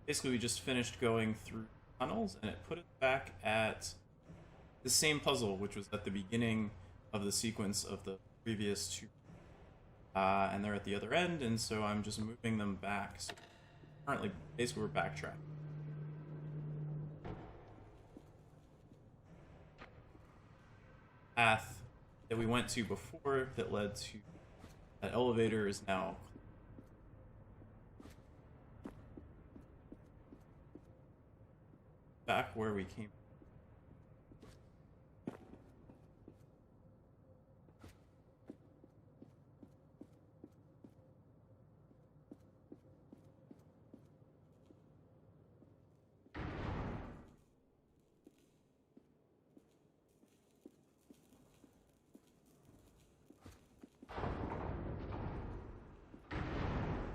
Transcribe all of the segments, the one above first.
basically we just finished going through tunnels, and it put us back at the same puzzle, which was at the beginning of the sequence of the previous two. And they're at the other end, and so I'm just moving them back. So currently, basically, we're backtracking. Path that we went to before that led to that elevator is now back where we came.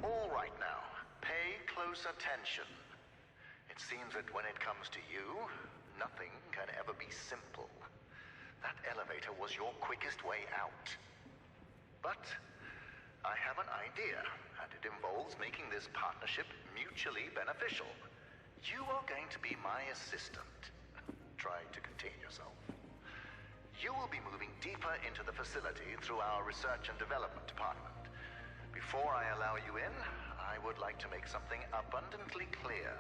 All right now, pay close attention. It seems that when it comes to you, nothing can ever be simple. That elevator was your quickest way out. But I have an idea, and it involves making this partnership mutually beneficial. You are going to be my assistant. Try to contain yourself. You will be moving deeper into the facility through our research and development department. Before I allow you in, I would like to make something abundantly clear.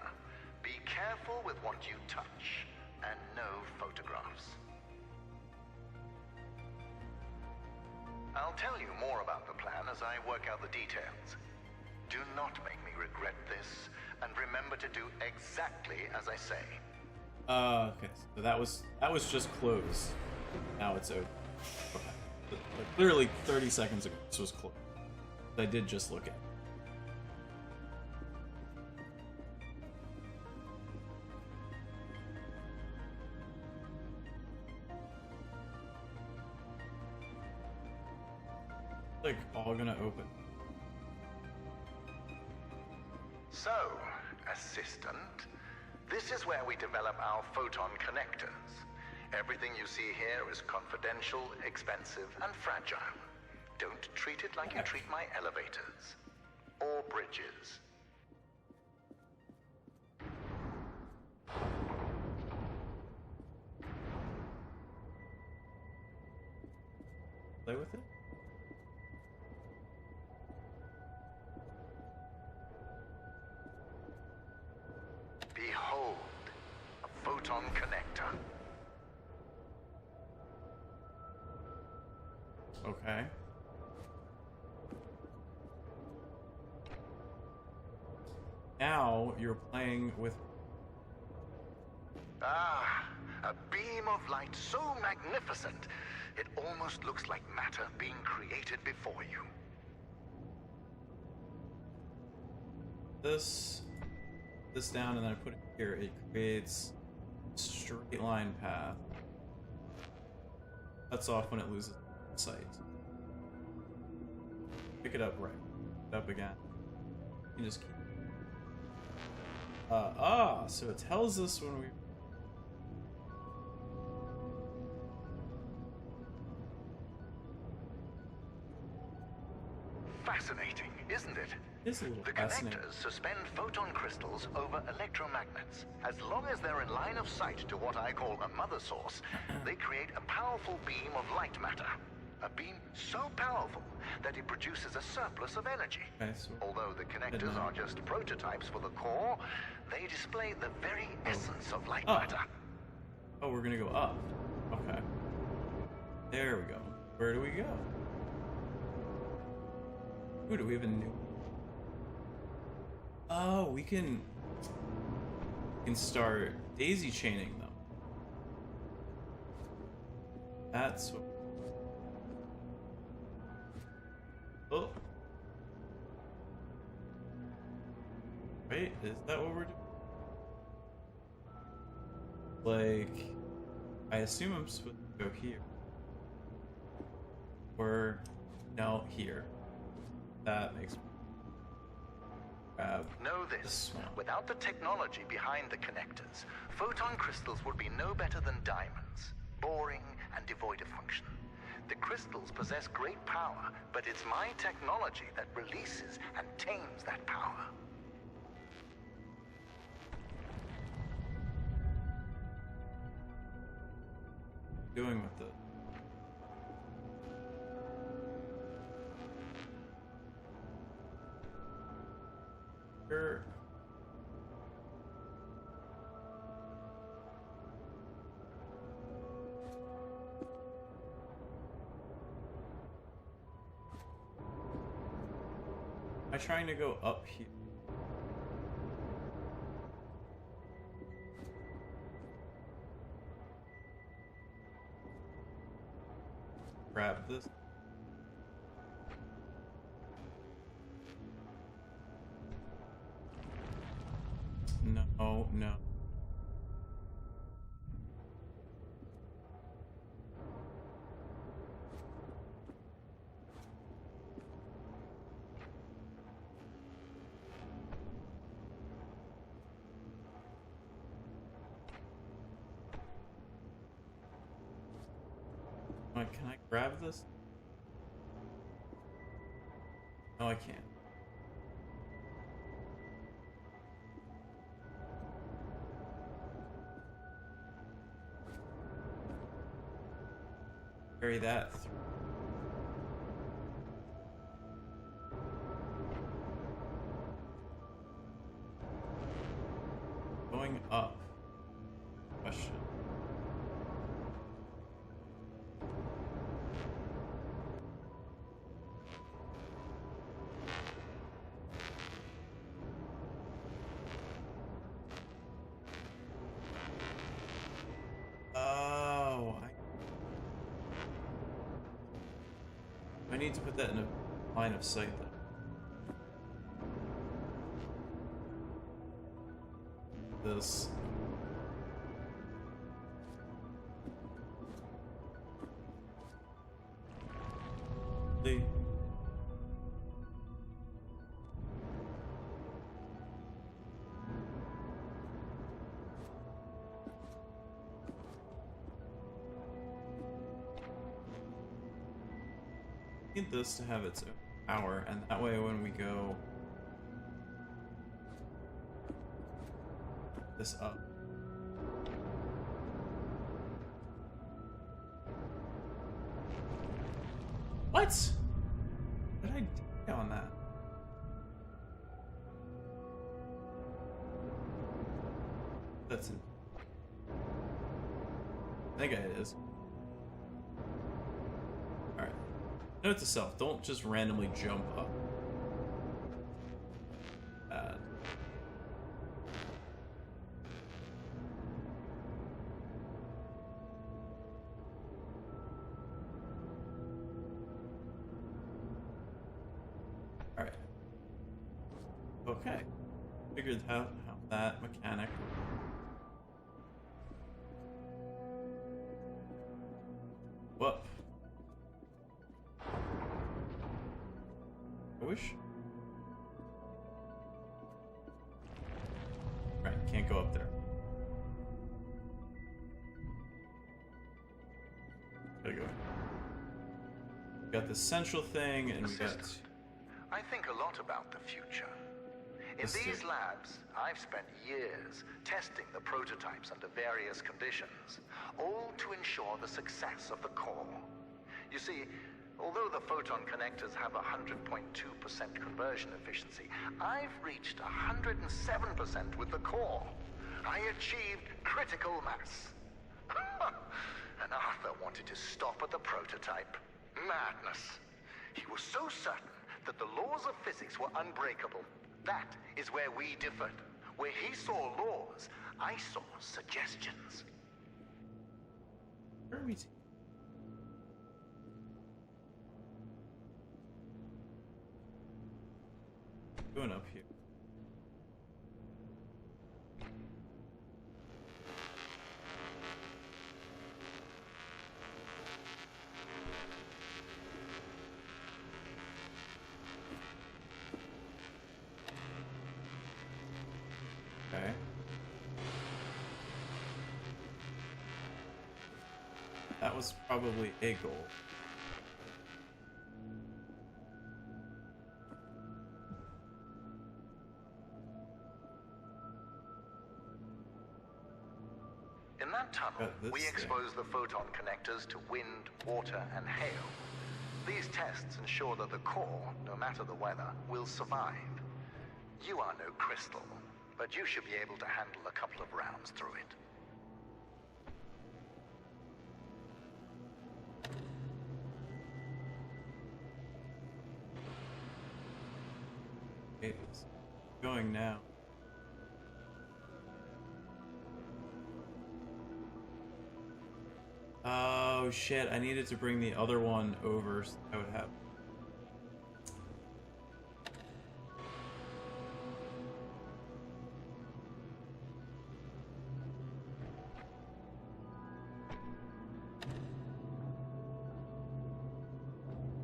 Be careful with what you touch, and no photographs. I'll tell you more about the plan as I work out the details. Do not make me regret this, and remember to do exactly as I say. Okay, so that was just closed. Now it's open. Okay. But clearly 30 seconds ago this was closed. I did just look at it. Like all gonna open. So, assistant, this is where we develop our photon connectors. Everything you see here is confidential, expensive, and fragile. Don't treat it like you treat my elevators. Or bridges. Play with it? Behold, a photon connector. Okay. Now you're playing with. Ah, a beam of light so magnificent, it almost looks like matter being created before you. This down, and then I put it here. It creates a straight line path. Cuts off when it loses sight. Pick it up right. Pick it up again. You just keep. So it tells us when we. Fascinating, isn't it? It's a little The fascinating. connectors suspend photon crystals over electromagnets. As long as they're in line of sight to what I call a mother source, they create a powerful beam of light matter. A beam so powerful that it produces a surplus of energy. Okay, so Although the connectors are just prototypes for the core, they display the very essence of light matter. Oh, we're gonna go up. Okay. There we go. Where do we go? Ooh, do we have a new? Oh, we can start daisy chaining them. That's what. Oh. Wait, is that what we're doing? Like, I assume I'm supposed to go here. Or, no, here. That makes me grab Know this, this one. without the technology behind the connectors, photon crystals would be no better than diamonds, boring and devoid of function. The crystals possess great power, but it's my technology that releases and tames that power. going with it? Sure. Am I trying to go up here? Grab this. No, no. Can I grab this? No, I can't. Carry that through. Going up. Question. I need to put that in a line of sight though. This. The. Need this to have its own power, and that way when we go this up. What? What did I do on that? That's it. I think it is. Alright. Note to self, don't just randomly jump up. Bad. Alright. Okay. Figured out how that mechanic. Whoop. I wish. Right, can't go up there. Gotta go. We got the central thing, and we got. I think a lot about the future. In these labs, I've spent years testing the prototypes under various conditions, all to ensure the success of the core. You see, although the photon connectors have 100.2% conversion efficiency, I've reached 107% with the core. I achieved critical mass. And Arthur wanted to stop at the prototype. Madness. He was so certain that the laws of physics were unbreakable. That is where we differed. Where he saw laws, I saw suggestions. Where are we? Going up here. Okay. That was probably a goal. In that tunnel, Got this we thing. expose the photon connectors to wind, water, and hail. These tests ensure that the core, no matter the weather, will survive. You are no crystal, but you should be able to handle a couple of rounds through it. Okay, it's going now. Oh shit, I needed to bring the other one over so I would have.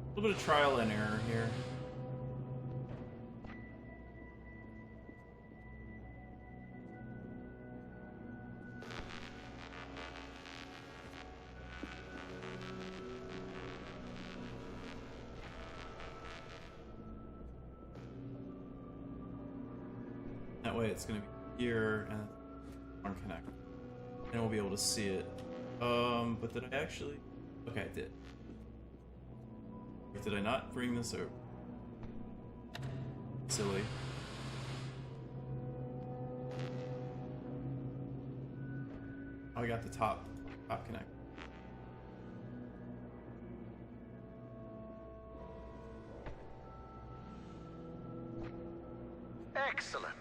A little bit of trial and error here. That way it's going to be here and one connect. And we'll be able to see it. But did I actually? Okay, I did. Wait, did I not bring this over? Silly. Oh, I got the top connect. Excellent.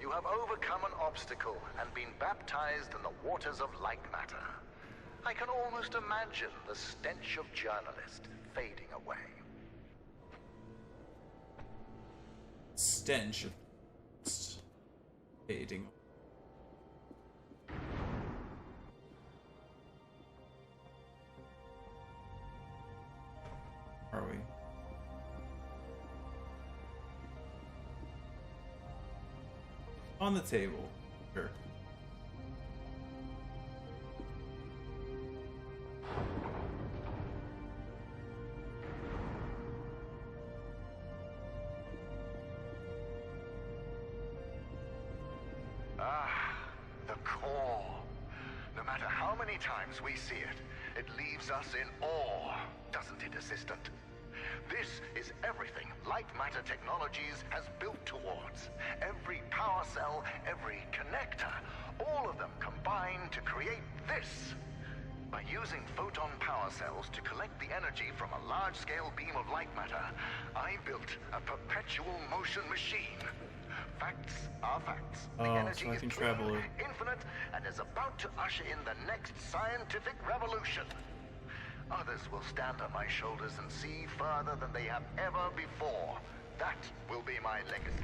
You have overcome an obstacle and been baptized in the waters of Lightmatter. I can almost imagine the stench of journalist fading away. Stench of fading. Are we? On the table. Sure. The core. No matter how many times we see it, it leaves us in awe, doesn't it, Assistant? This is everything Lightmatter Technologies has built towards. Every power cell, every connector, all of them combine to create this. By using photon power cells to collect the energy from a large-scale beam of light matter, I built a perpetual motion machine. Facts are facts. The energy so I is can clean, travel it. infinite, and is about to usher in the next scientific revolution. Others will stand on my shoulders and see further than they have ever before. That will be my legacy.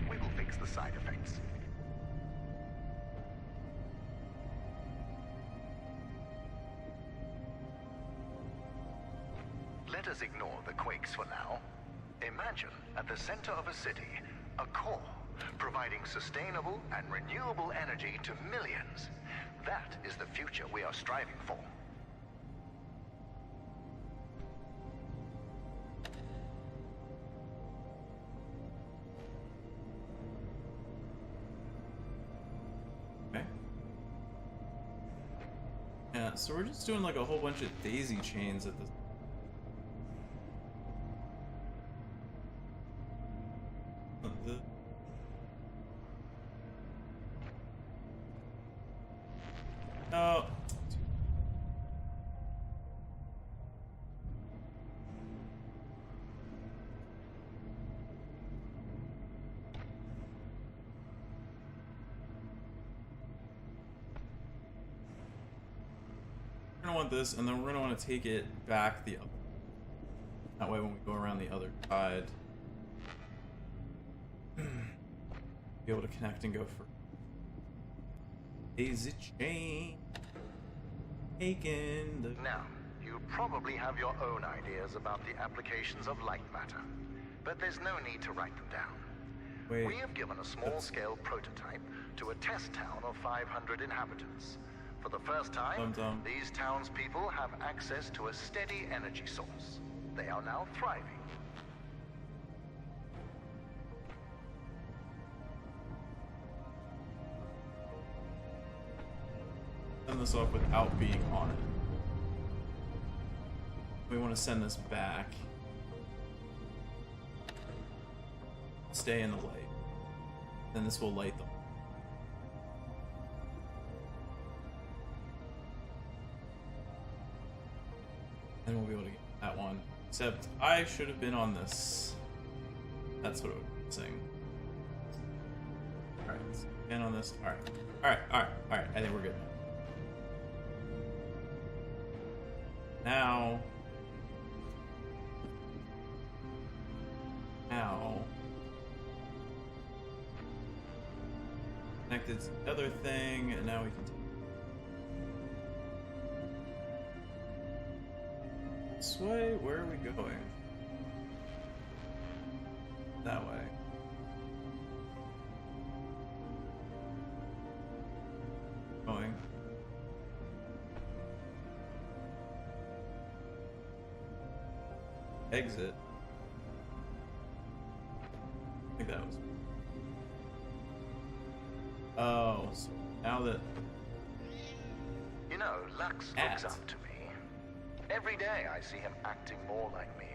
We will fix the side effects. Let us ignore the quakes for now. Imagine at the center of a city, a core, providing sustainable and renewable energy to millions. That is the future we are striving for. Okay. Yeah, so we're just doing like a whole bunch of daisy chains at this. No. We're gonna want this, and then we're gonna want to take it back the other. That way, when we go around the other side, be able to connect and go for daisy chain. Taken the. Now, you probably have your own ideas about the applications of light matter, but there's no need to write them down. Wait. We have given a small-scale prototype to a test town of 500 inhabitants. For the first time, these townspeople have access to a steady energy source. They are now thriving. send this off without being on it. We want to send this back. Stay in the light. Then this will light the. Then we'll be able to get that one. Except I should have been on this. That's what I'm saying. Alright, so in on this. Alright. Alright. I think we're good now. Now. Connected to the other thing, and now we can. This way? Where are we going? That way. Going. Exit. I think that was. Oh, so now that. You know, Lux looks up to me. Every day I see him acting more like me.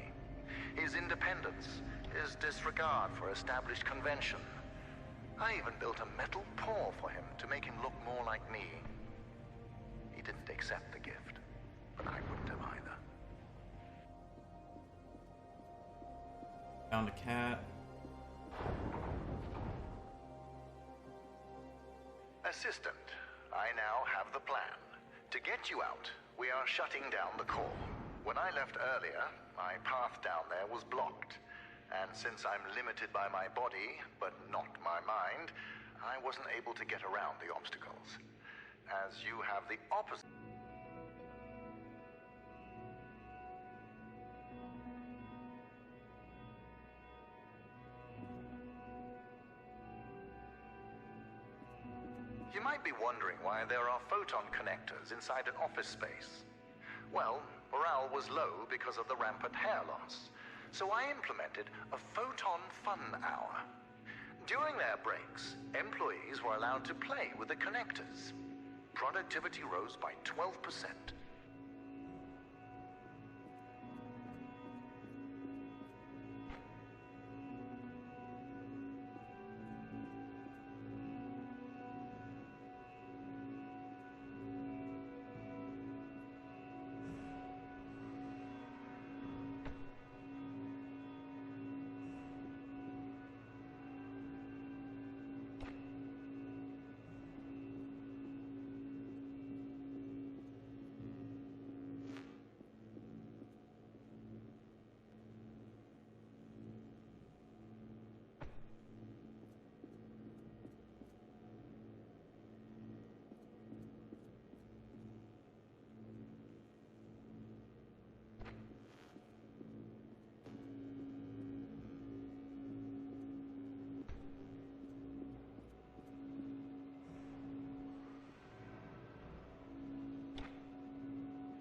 His independence, his disregard for established convention. I even built a metal paw for him to make him look more like me. He didn't accept the gift, but I wouldn't have either. Found a cat. Assistant, I now have the plan. To get you out, we are shutting down the core. When I left earlier, my path down there was blocked. And since I'm limited by my body, but not my mind, I wasn't able to get around the obstacles. As you have the opposite... You might be wondering why there are photon connectors inside an office space. Well, morale was low because of the rampant hair loss. So I implemented a photon fun hour. During their breaks, employees were allowed to play with the connectors. Productivity rose by 12%.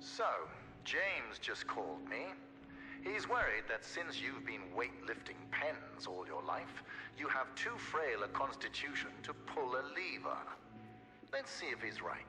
So, James just called me. He's worried that since you've been weightlifting pens all your life, you have too frail a constitution to pull a lever. Let's see if he's right.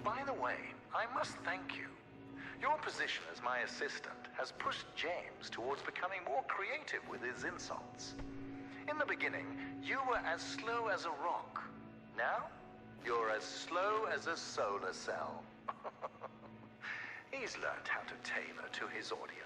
By the way, I must thank you. Your position as my assistant has pushed James towards becoming more creative with his insults. In the beginning, you were as slow as a rock. Now, you're as slow as a solar cell. He's learned how to tailor to his audience.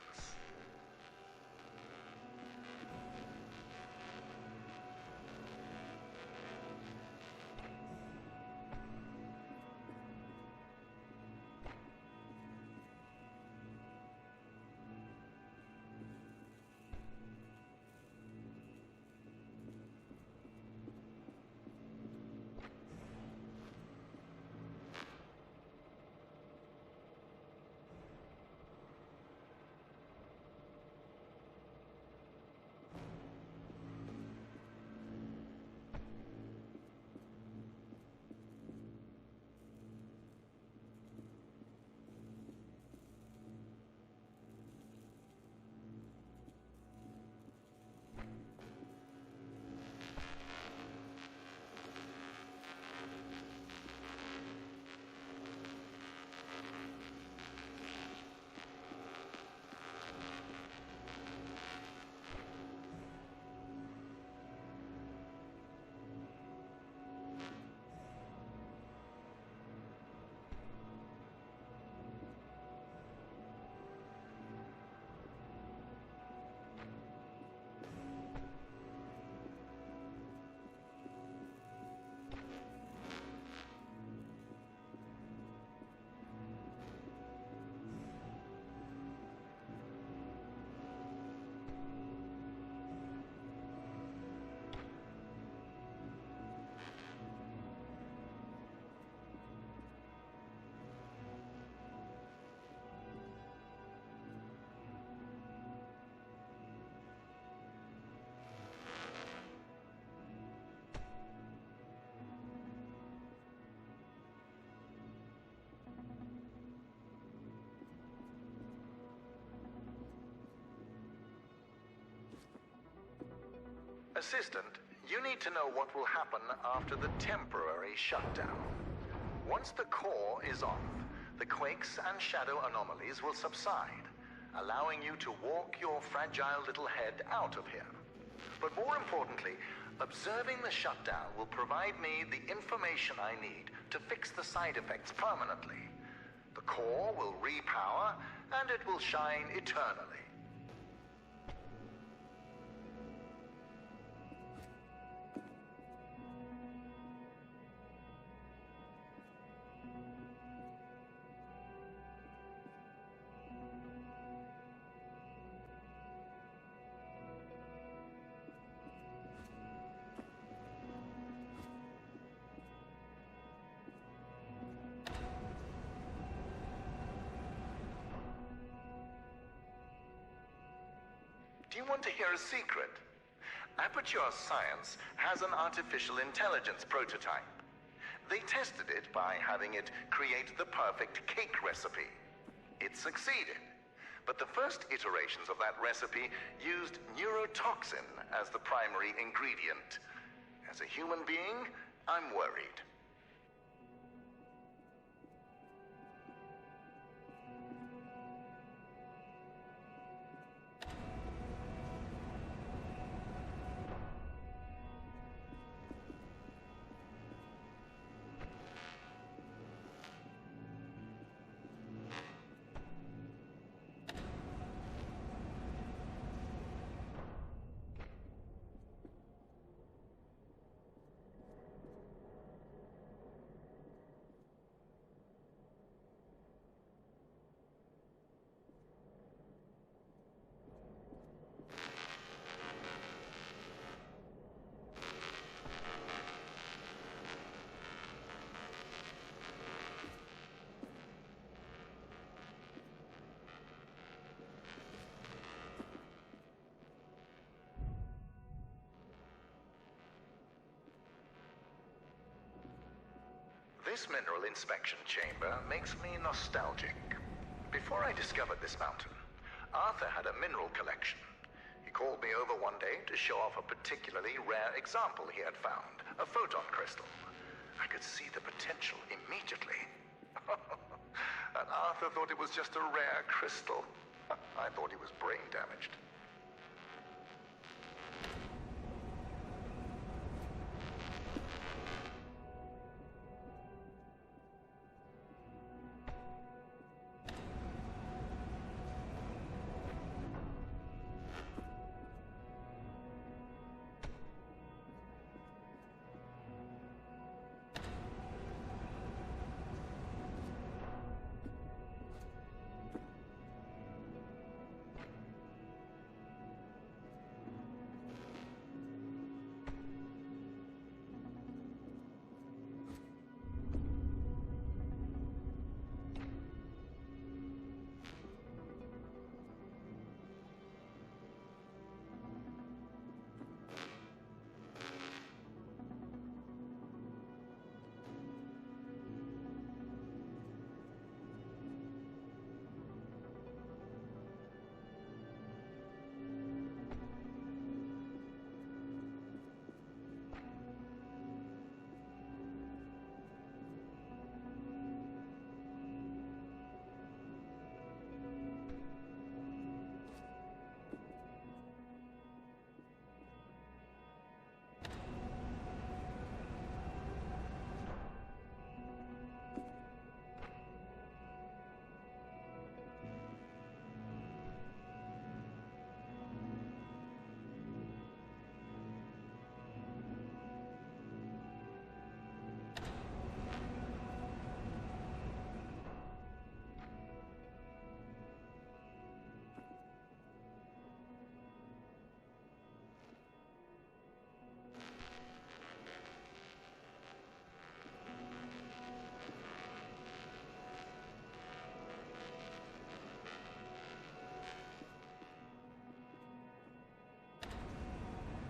Assistant, you need to know what will happen after the temporary shutdown. Once the core is off, the quakes and shadow anomalies will subside, allowing you to walk your fragile little head out of here. But more importantly, observing the shutdown will provide me the information I need to fix the side effects permanently. The core will repower, and it will shine eternally. Do you want to hear a secret? Aperture Science has an artificial intelligence prototype. They tested it by having it create the perfect cake recipe. It succeeded, but the first iterations of that recipe used neurotoxin as the primary ingredient. As a human being, I'm worried. This mineral inspection chamber makes me nostalgic. Before I discovered this mountain, Arthur had a mineral collection. He called me over one day to show off a particularly rare example he had found, a photon crystal. I could see the potential immediately. And Arthur thought it was just a rare crystal. I thought he was brain damaged.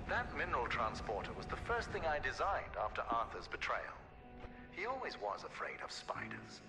That mineral transporter was the first thing I designed after Arthur's betrayal. He always was afraid of spiders.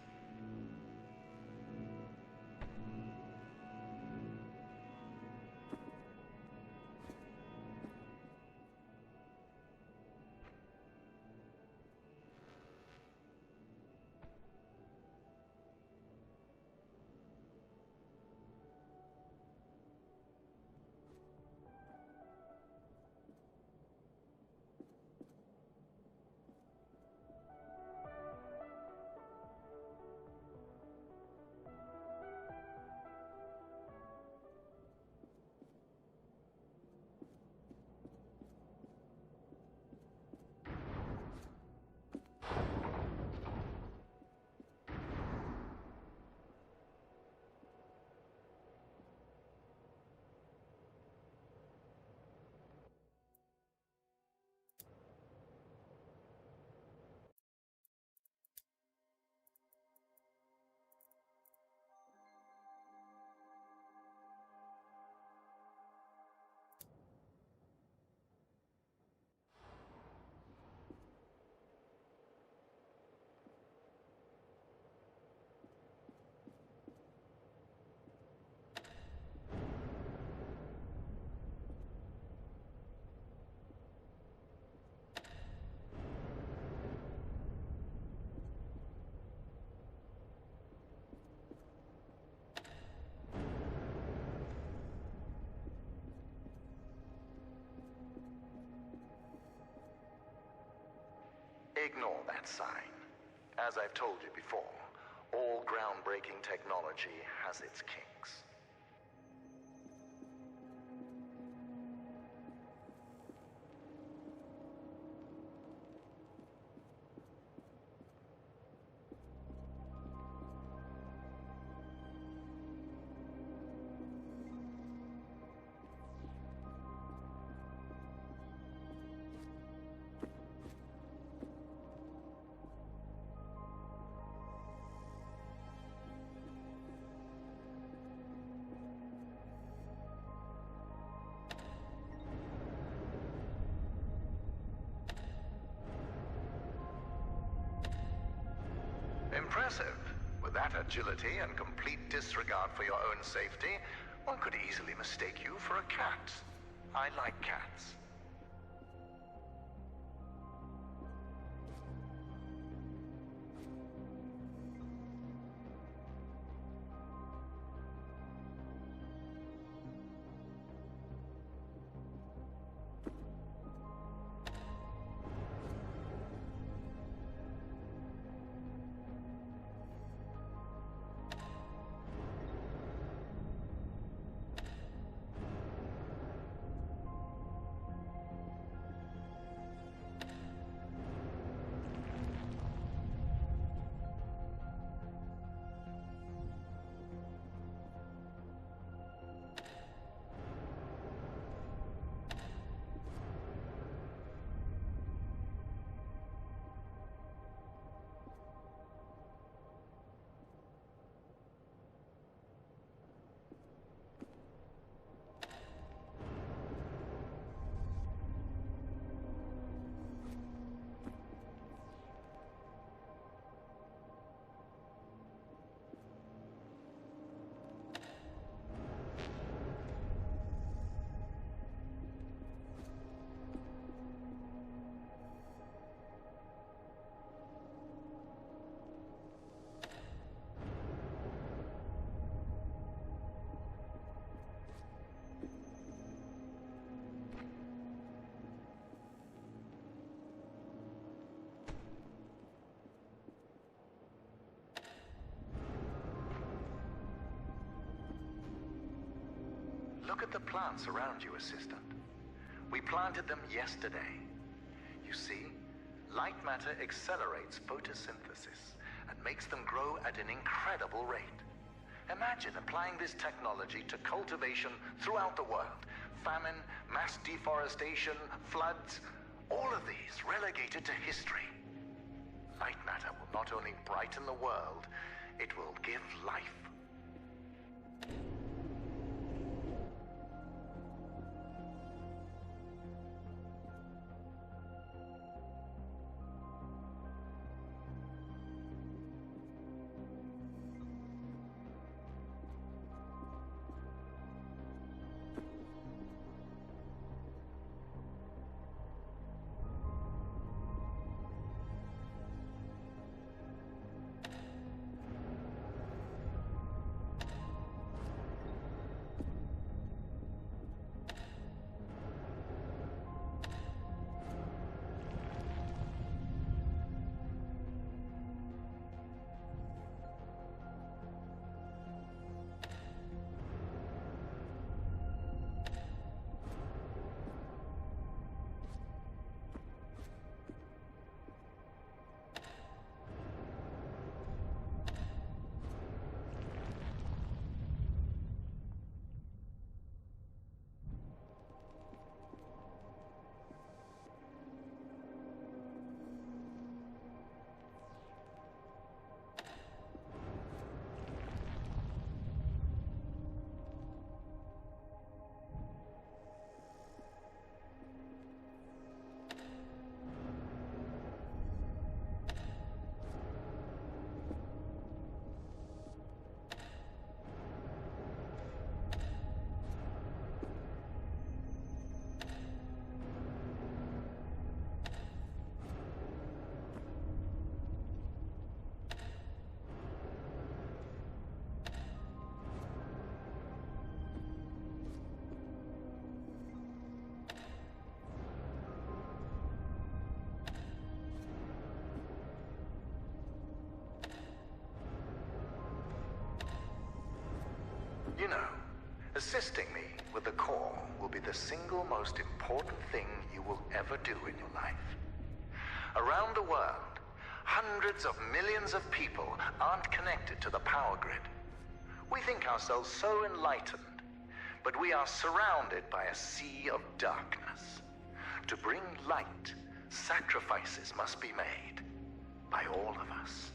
Ignore that sign. As I've told you before, all groundbreaking technology has its kinks. Impressive. With that agility and complete disregard for your own safety, one could easily mistake you for a cat. I like cats. Look at the plants around you, Assistant. We planted them yesterday. You see, light matter accelerates photosynthesis and makes them grow at an incredible rate. Imagine applying this technology to cultivation throughout the world. Famine, mass deforestation, floods, all of these relegated to history. Light matter will not only brighten the world, it will give life. You know, assisting me with the core will be the single most important thing you will ever do in your life. Around the world, hundreds of millions of people aren't connected to the power grid. We think ourselves so enlightened, but we are surrounded by a sea of darkness. To bring light, sacrifices must be made by all of us.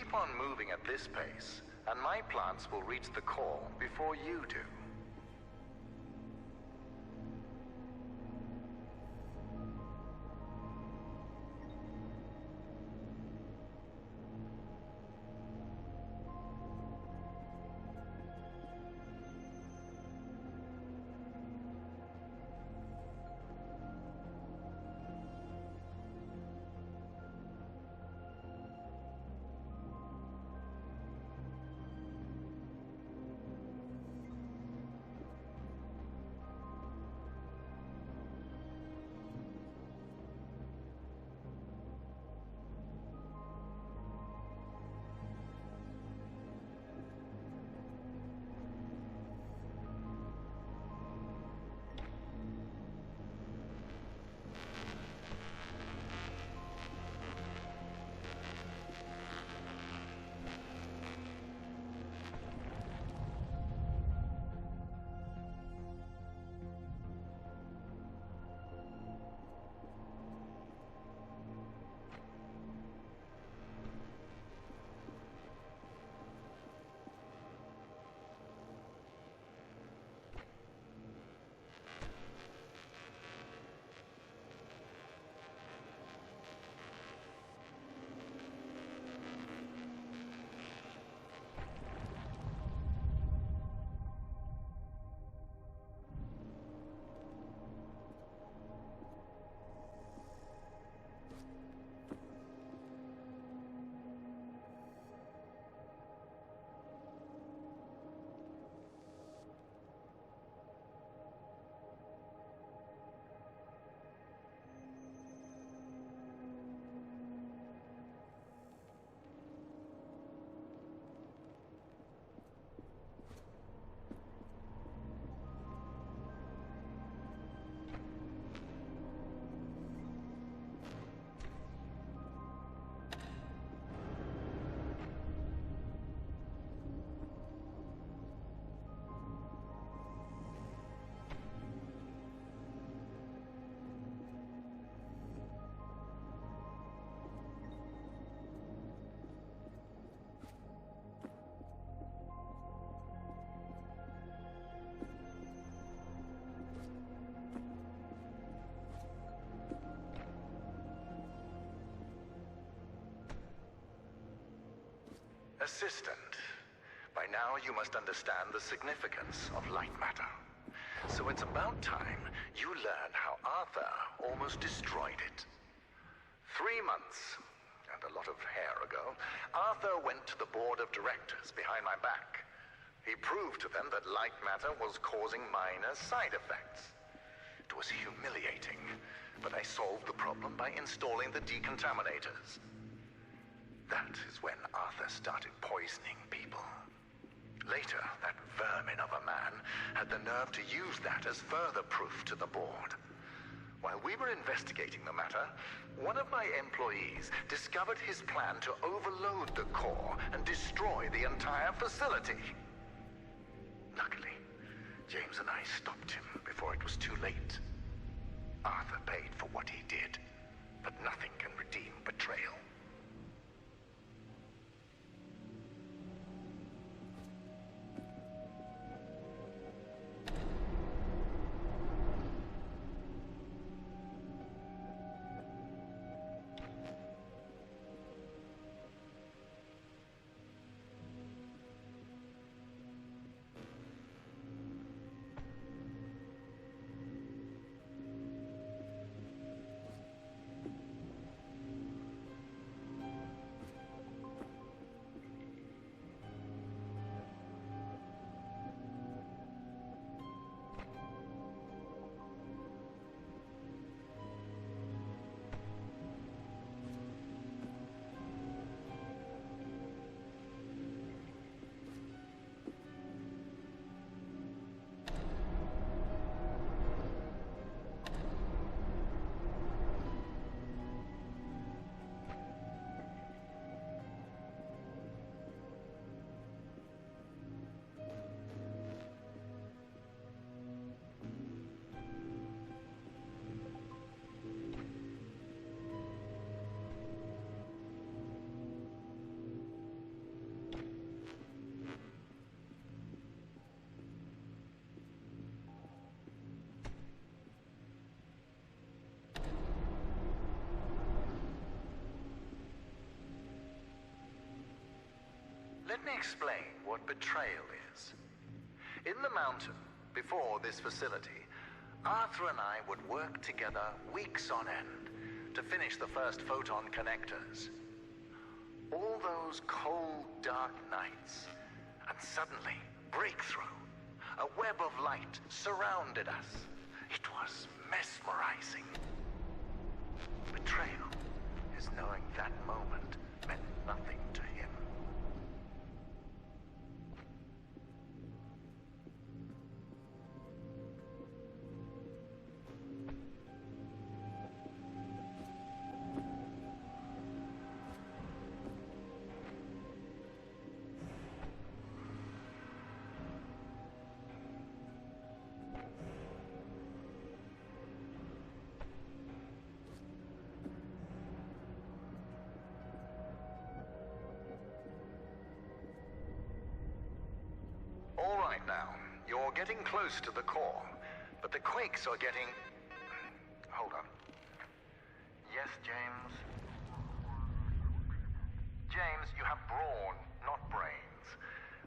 Keep on moving at this pace, and my plants will reach the core before you do. Assistant, by now you must understand the significance of Lightmatter. So it's about time you learn how Arthur almost destroyed it. 3 months, and a lot of hair ago, Arthur went to the board of directors behind my back. He proved to them that Lightmatter was causing minor side effects. It was humiliating, but I solved the problem by installing the decontaminators. That is when Arthur started poisoning people. Later, that vermin of a man had the nerve to use that as further proof to the board. While we were investigating the matter, one of my employees discovered his plan to overload the core and destroy the entire facility. Luckily, James and I stopped him before it was too late. Arthur paid for what he did, but nothing can redeem betrayal. Let me explain what betrayal is. In the mountain, before this facility, Arthur and I would work together weeks on end to finish the first photon connectors. All those cold, dark nights, and suddenly, breakthrough. A web of light surrounded us. It was mesmerizing. Betrayal is knowing that moment meant nothing to him. All right now, you're getting close to the core, but the quakes are getting... Hold on. Yes, James? James, you have brawn, not brains.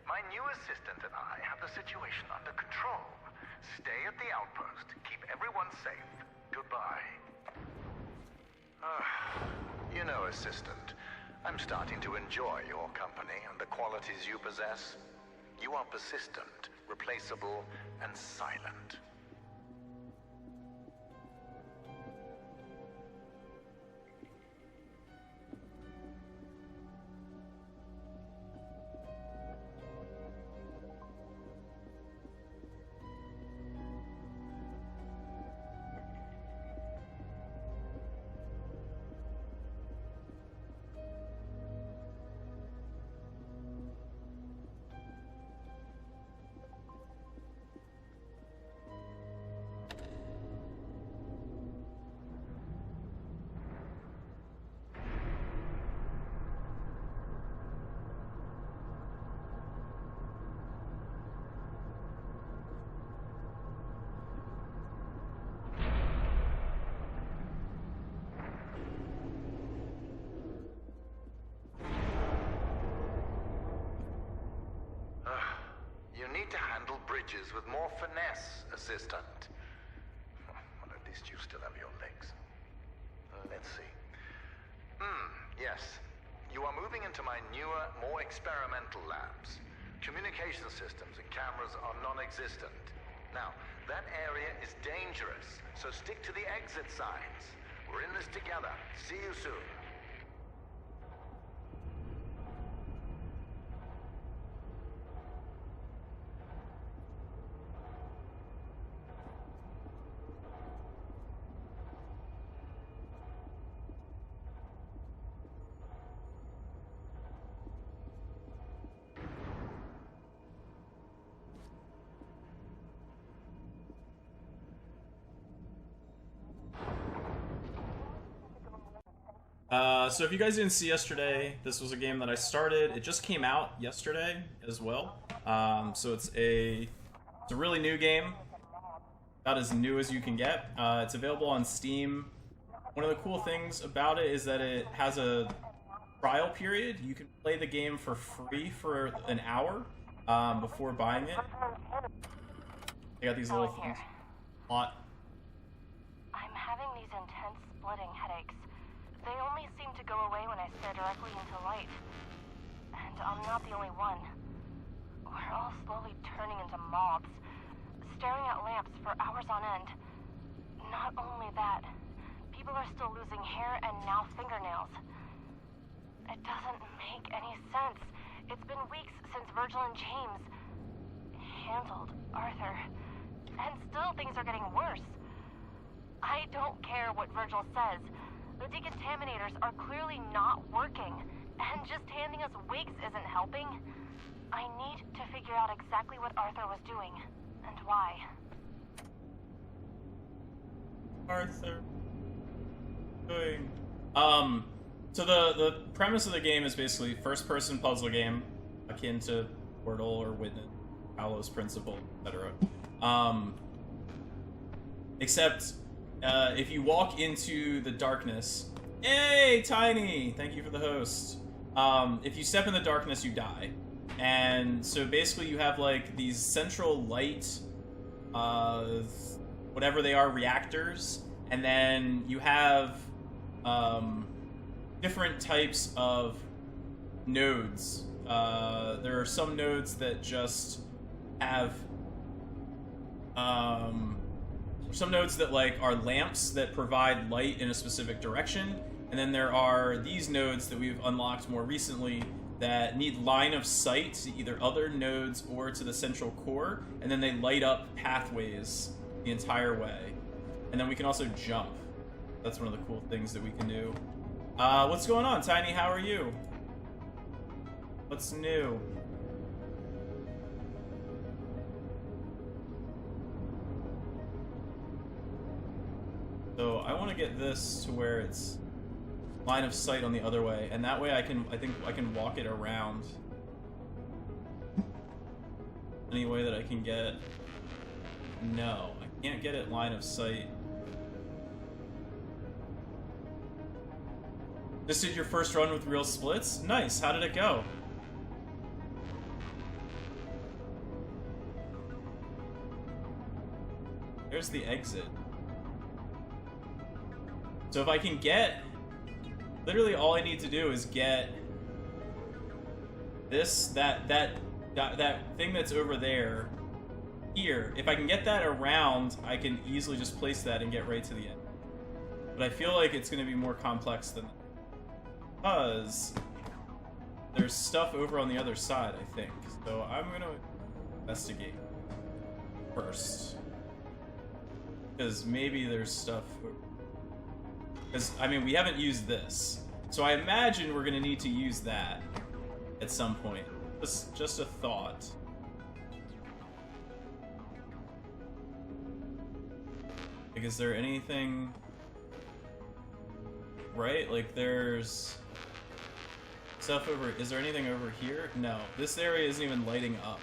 My new assistant and I have the situation under control. Stay at the outpost. Keep everyone safe. Goodbye. You know, assistant, I'm starting to enjoy your company and the qualities you possess. You are persistent, replaceable, and silent. With more finesse, assistant. Well, at least you still have your legs. Let's see. Yes. You are moving into my newer, more experimental labs. Communication systems and cameras are non-existent. Now, that area is dangerous, so stick to the exit signs. We're in this together. See you soon. So if you guys didn't see yesterday, this was a game that I started. It just came out yesterday as well. So it's a really new game, about as new as you can get. It's available on Steam. One of the cool things about it is that it has a trial period. You can play the game for free for an hour before buying it. They got these little things. I'm having these intense splitting headaches. They only seem to go away when I stare directly into light. And I'm not the only one. We're all slowly turning into mobs, staring at lamps for hours on end. Not only that, people are still losing hair and now fingernails. It doesn't make any sense. It's been weeks since Virgil and James handled Arthur. And still things are getting worse. I don't care what Virgil says. The decontaminators are clearly not working, and just handing us wigs isn't helping. I need to figure out exactly what Arthur was doing, and why. Arthur doing. So the premise of the game is basically first-person puzzle game, akin to Portal or Witness, Paolo's Principle, etc. Except if you walk into the darkness, hey, Tiny, thank you for the host. If you step in the darkness, you die. And so basically you have like these central light, whatever they are, reactors, and then you have different types of nodes. There are some nodes that just have some nodes that like are lamps that provide light in a specific direction, and then there are these nodes that we've unlocked more recently that need line of sight to either other nodes or to the central core, and then they light up pathways the entire way. And then we can also jump. That's one of the cool things that we can do. What's going on, Tiny? How are you? What's new? So I want to get this to where it's line of sight on the other way, and that way I think I can walk it around. Any way that I can get... No, I can't get it line of sight. Just did your first run with real splits? Nice, how did it go? There's the exit. So if I can get... Literally all I need to do is get this, that thing that's over there, here. If I can get that around, I can easily just place that and get right to the end. But I feel like it's going to be more complex than that. Because there's stuff over on the other side, I think. So I'm going to investigate first. Because maybe there's stuff... Because, I mean, we haven't used this. So I imagine we're going to need to use that at some point. Just a thought. Like, is there anything... Right? Like, there's... Stuff over... Is there anything over here? No. This area isn't even lighting up.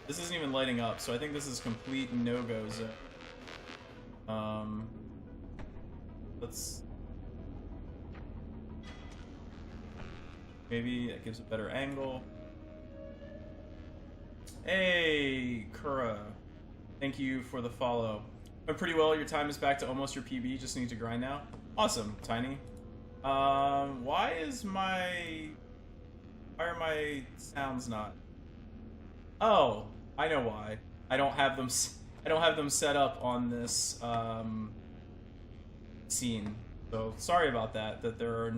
This isn't even lighting up, so I think this is complete no-go zone. Let's... Maybe that gives a better angle. Hey, Kura. Thank you for the follow. Went pretty well. Your time is back to almost your PB. Just need to grind now. Awesome, Tiny. Why are my sounds not... Oh, I know why. I don't have them set up on this, scene. So sorry about that there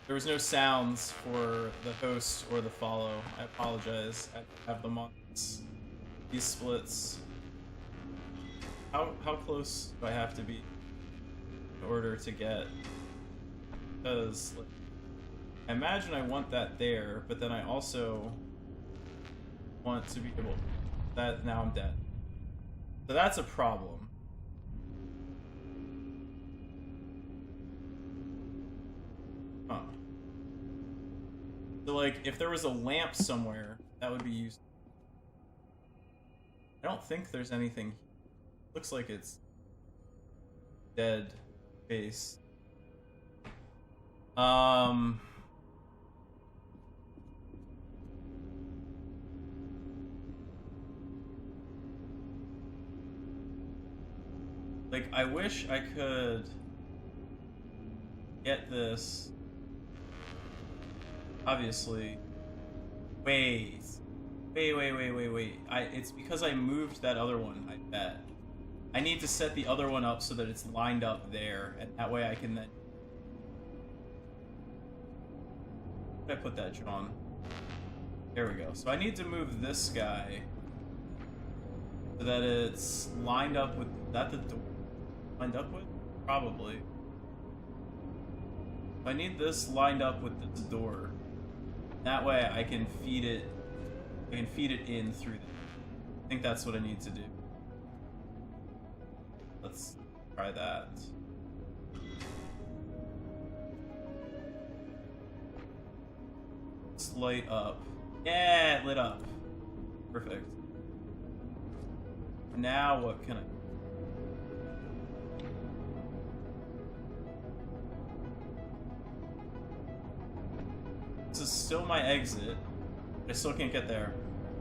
was no sounds for the host or the follow. I apologize. I have them on these splits. How close do I have to be in order to get? Because like, I imagine I want that there, but then I also want to be able... That now I'm dead. So that's a problem. Huh. So like, if there was a lamp somewhere, that would be useful. I don't think there's anything. Looks like it's dead face. Like, I wish I could get this. Obviously. Wait. It's because I moved that other one, I bet. I need to set the other one up so that it's lined up there, and that way I can then... Where did I put that, John? There we go. So I need to move this guy so that it's lined up with... Is that the door? Lined up with? Probably. I need this lined up with this door. That way I can feed it... I can feed it in through there. I think that's what I need to do. Let's try that. Let's light up. Yeah, it lit up. Perfect. Now what can I... is still my exit. But I still can't get there.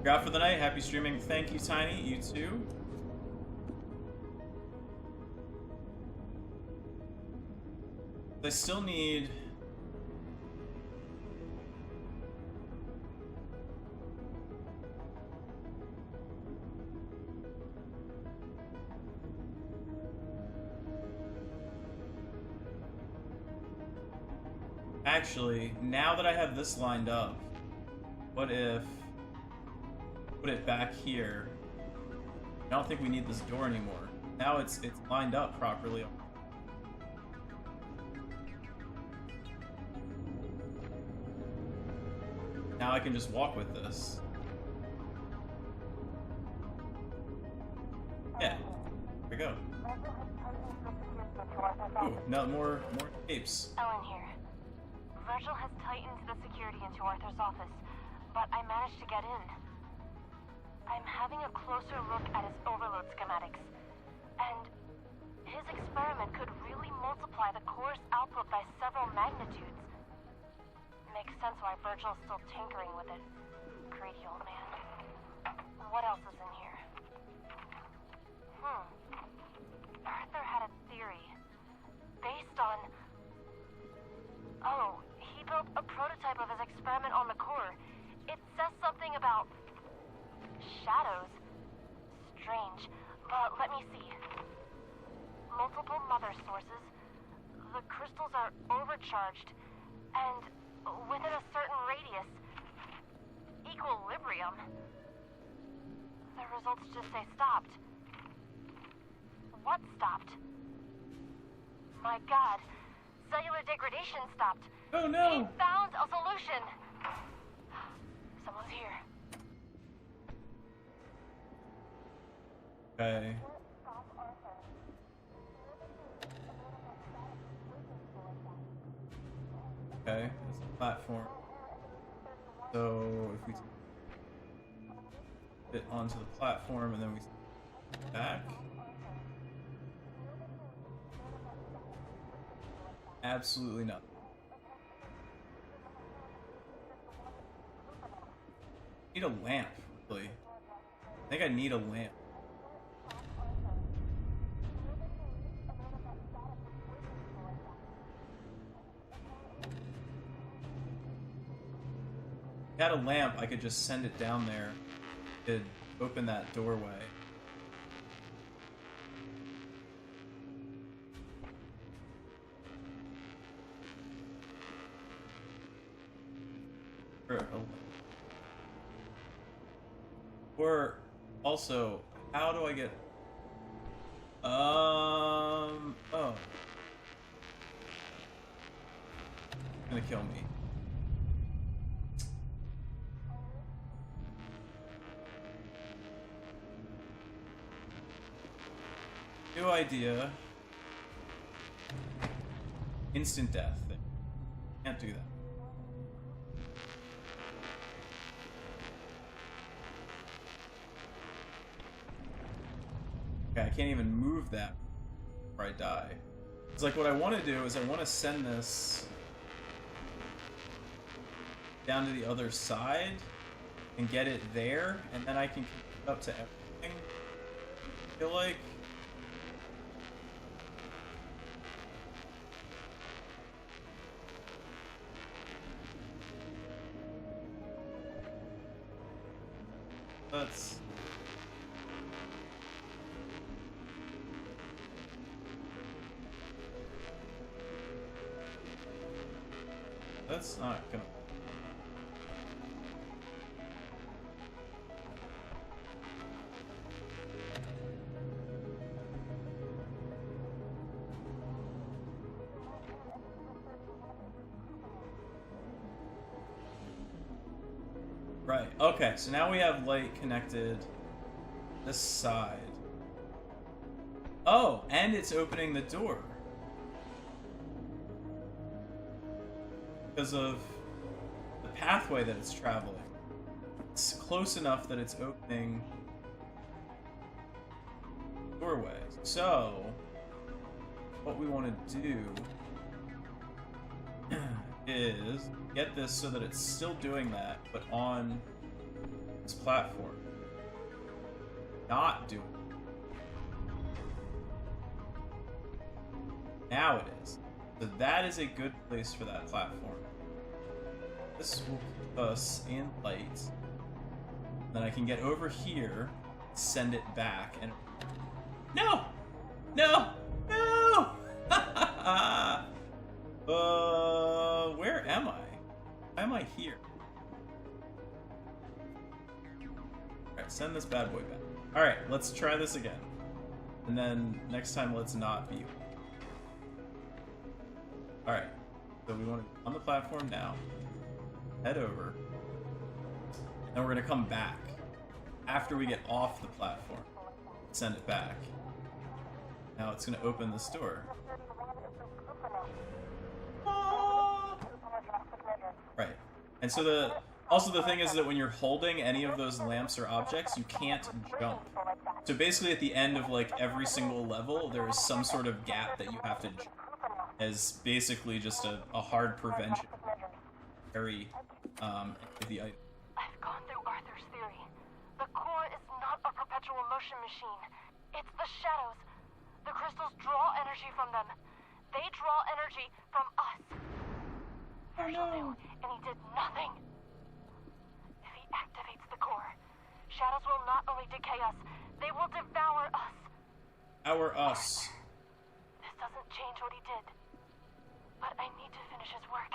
You're out for the night. Happy streaming. Thank you, Tiny. You too. I still need... Actually, now that I have this lined up, what if... put it back here. I don't think we need this door anymore. Now it's lined up properly. Now I can just walk with this. Yeah. There we go. Ooh, now more tapes. Ellen here. Virgil has tightened the security into Arthur's office, but I managed to get in. I'm having a closer look at his overload schematics, and his experiment could really multiply the core's output by several magnitudes. Makes sense why Virgil's still tinkering with it. Greedy old man. What else is in here? Arthur had a theory. Based on... Oh, he built a prototype of his experiment on the core. It says something about... shadows. Strange, but let me see. Multiple mother sources. The crystals are overcharged, and within a certain radius, equilibrium. The results just say stopped. What stopped? My God, cellular degradation stopped. Oh no! He found a solution. Someone's here. Okay. Okay, that's a platform. So if we fit onto the platform and then we back. Absolutely nothing. Need a lamp, really. I think I need a lamp. If I had a lamp, I could just send it down there. Could open that doorway. Or also, how do I get? Oh, it's gonna kill me. New idea. Instant death. Can't do that. Okay, I can't even move that before I die. It's like what I want to do is I want to send this down to the other side and get it there, and then I can keep it up to everything. I feel like. That's not gonna. Right, okay, so now we have light connected this side. Oh, and it's opening the door. Because of the pathway that it's traveling. It's close enough that it's opening doorways. So, what we want to do is get this so that it's still doing that, but on this platform. Not doing it. Now it is. So that is a good place for that platform. This will keep us in light. Then I can get over here, send it back, and... No! No! No! Where am I? Why am I here? Alright, send this bad boy back. Alright, let's try this again. And then next time, let's not be... Alright, so we want to on the platform now. Head over. And we're going to come back. After we get off the platform. Send it back. Now it's going to open this door. Right. And so the thing is that when you're holding any of those lamps or objects, you can't jump. So basically at the end of like every single level, there is some sort of gap that you have to jump as basically just a hard prevention. Very the item. I've gone through Arthur's theory. The core is not a perpetual motion machine. It's the shadows. The crystals draw energy from them. They draw energy from us. Virgil knew, and he did nothing. If he activates the core, shadows will not only decay us, they will devour us. Us. This doesn't change what he did. But I need to finish his work.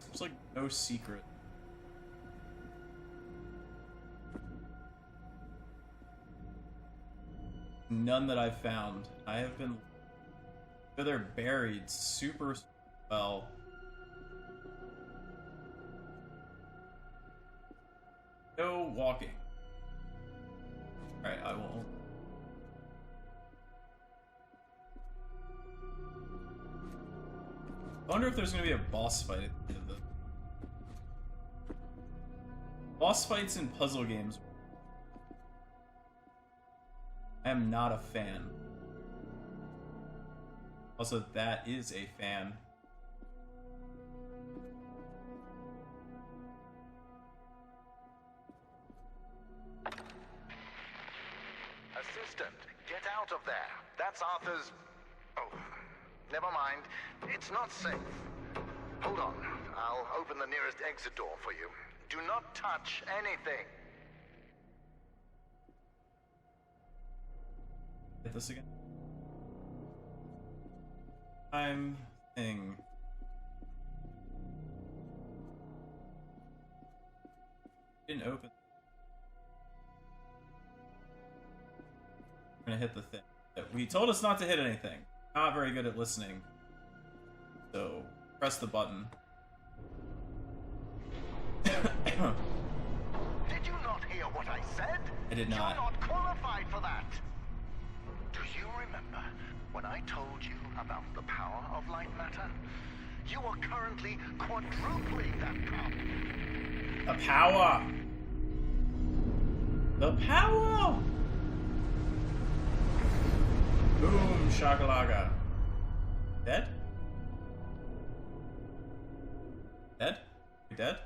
There's like no secret. None that I've found. I have been... They're buried super well. No walking. Alright, I won't. I wonder if there's gonna be a boss fight at the end of the... Boss fights in puzzle games. I am not a fan. Also, that is a fan. Assistant, get out of there. That's Arthur's... Oh, never mind. It's not safe. Hold on. I'll open the nearest exit door for you. Do not touch anything. Hit this again. Time thing. Didn't open. I'm gonna hit the thing. We told us not to hit anything. Not very good at listening. So, press the button. Did you not hear what I said? I did not. You're not qualified for that. Do you remember when I told you about the power of Lightmatter? You are currently quadrupling that power. The power! The power! Boom, shakalaka. Dead? Dead? You dead?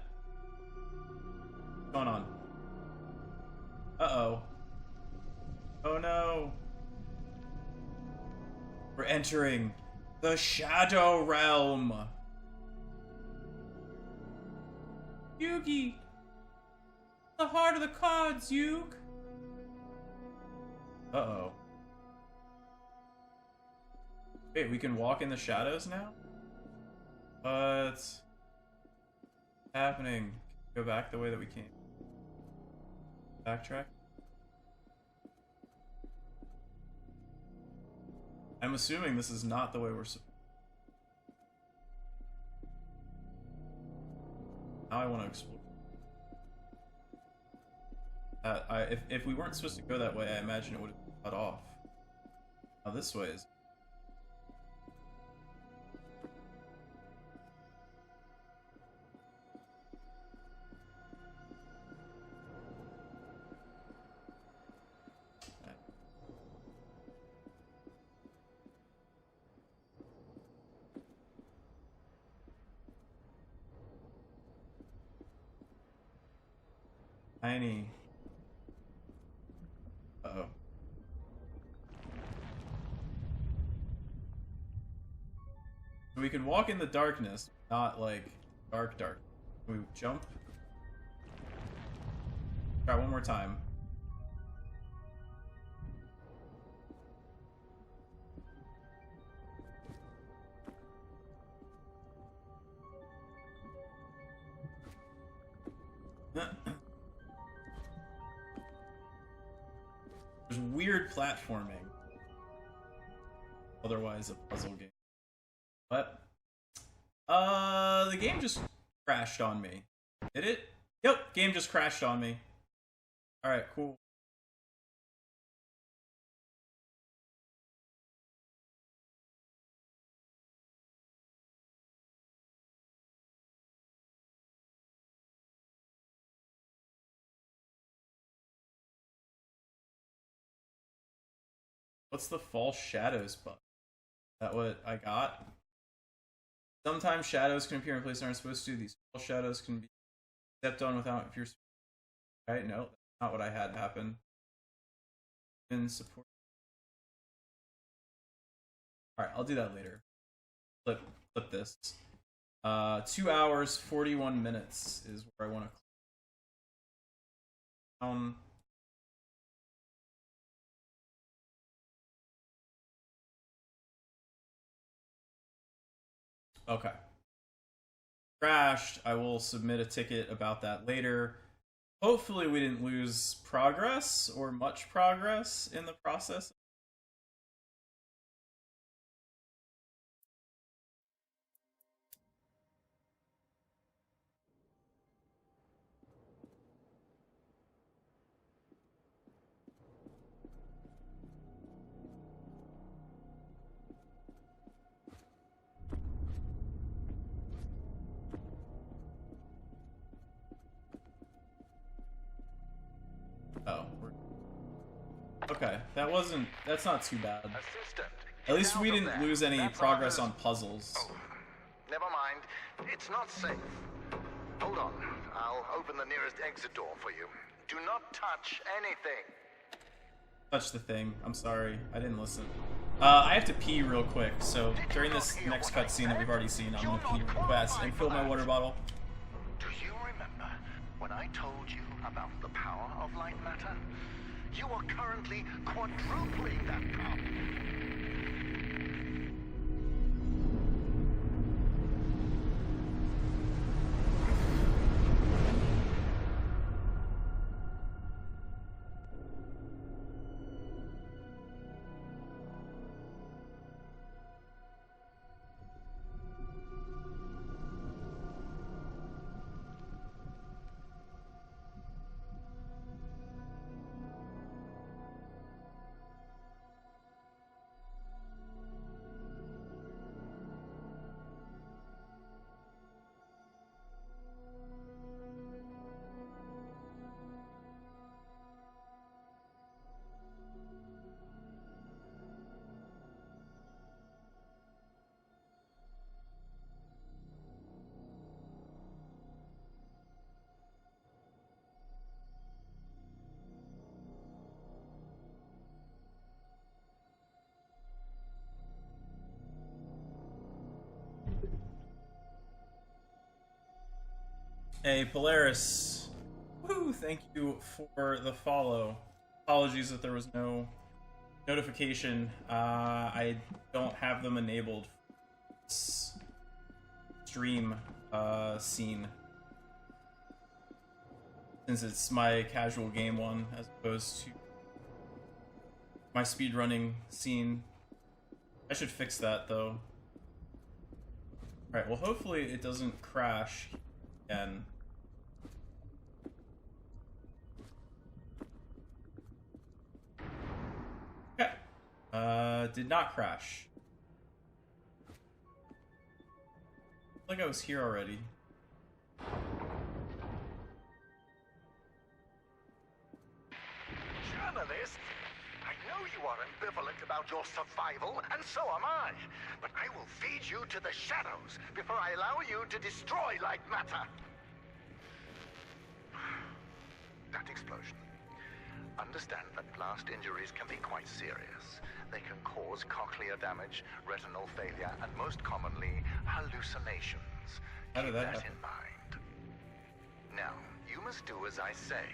What's going on? Uh-oh. Oh no. We're entering the Shadow Realm. Yugi! The heart of the cards, Yug! Uh-oh. Wait, we can walk in the shadows now? What's happening? Go back the way that we came. Backtrack? I'm assuming this is not the way we're supposed. Now I want to explore. If we weren't supposed to go that way, I imagine it would have been cut off. Now this way is. tiny. Uh-oh. So we can walk in the darkness, not like dark. Can we jump? Try one more time. There's weird platforming. Otherwise, a puzzle game. What? The game just crashed on me. Did it? Yep, game just crashed on me. Alright, cool. What's the false shadows bug? Is that what I got? Sometimes shadows can appear in places aren't supposed to. These false shadows can be stepped on without if you're right. No, that's not what I had happen. In support. All right, I'll do that later. Flip this. 2 hours 41 minutes is where I want to. Okay. Crashed. I will submit a ticket about that later. Hopefully we didn't lose progress or much progress in the process. Oh. Okay, that's not too bad. Assistant, At least get we out of didn't there. lose any That's progress ours. on puzzles. Oh, never mind. It's not safe. Hold on. I'll open the nearest exit door for you. Do not touch anything. Touch the thing. I'm sorry. I didn't listen. I have to pee real quick, so during this next cutscene that we've already seen, I'm gonna pee real fast and fill my water bottle. Do you remember when I told you about the power of Lightmatter? You are currently quadrupling that power. Hey, Polaris. Woo, thank you for the follow. Apologies that there was no notification. I don't have them enabled for this stream scene. Since it's my casual game one as opposed to my speedrunning scene. I should fix that though. Alright, well hopefully it doesn't crash again. Okay. Did not crash. I feel like I was here already. Journalist, I know you are ambivalent about your survival, and so am I. But I will feed you to the shadows before I allow you to destroy Lightmatter. that explosion. Understand that blast injuries can be quite serious. They can cause cochlear damage, retinal failure, and most commonly, hallucinations. How did Keep that that happen? in mind. Now, you must do as I say.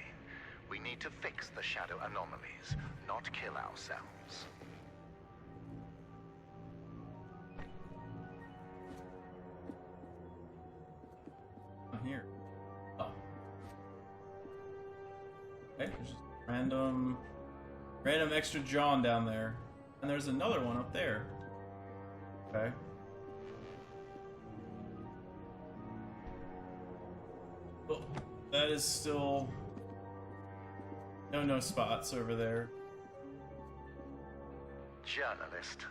We need to fix the shadow anomalies, not kill ourselves. I'm here. Oh. Okay, there's just random extra John down there. And there's another one up there. Okay. Oh, that is still... No spots over there. Journalist,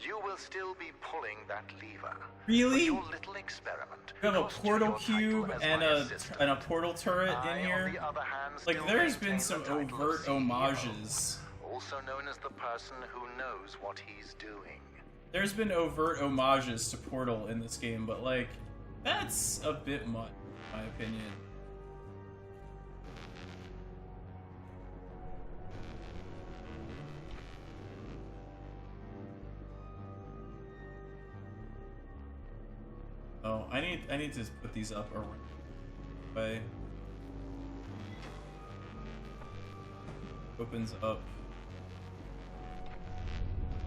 you will still be pulling that lever. Really? But your little experiment. You have a cost you portal your title cube as and my a assistant. portal turret I, in on here. the other hand, Like, still there's been maintain some the title of overt CEO, homages. also known as the person who knows what he's doing. There's been overt homages to Portal in this game, but like, that's a bit much, in my opinion. Oh, I need to put these up around way. Opens up.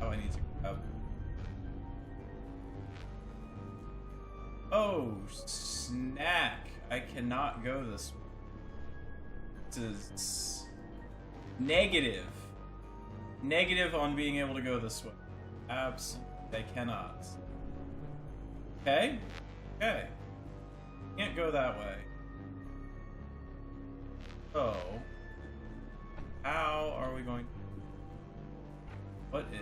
Oh, I need to grab. Oh, snack! I cannot go this way. This is negative. Negative on being able to go this way. Absolutely, I cannot. Okay? Okay. Can't go that way. So, how are we going? What if?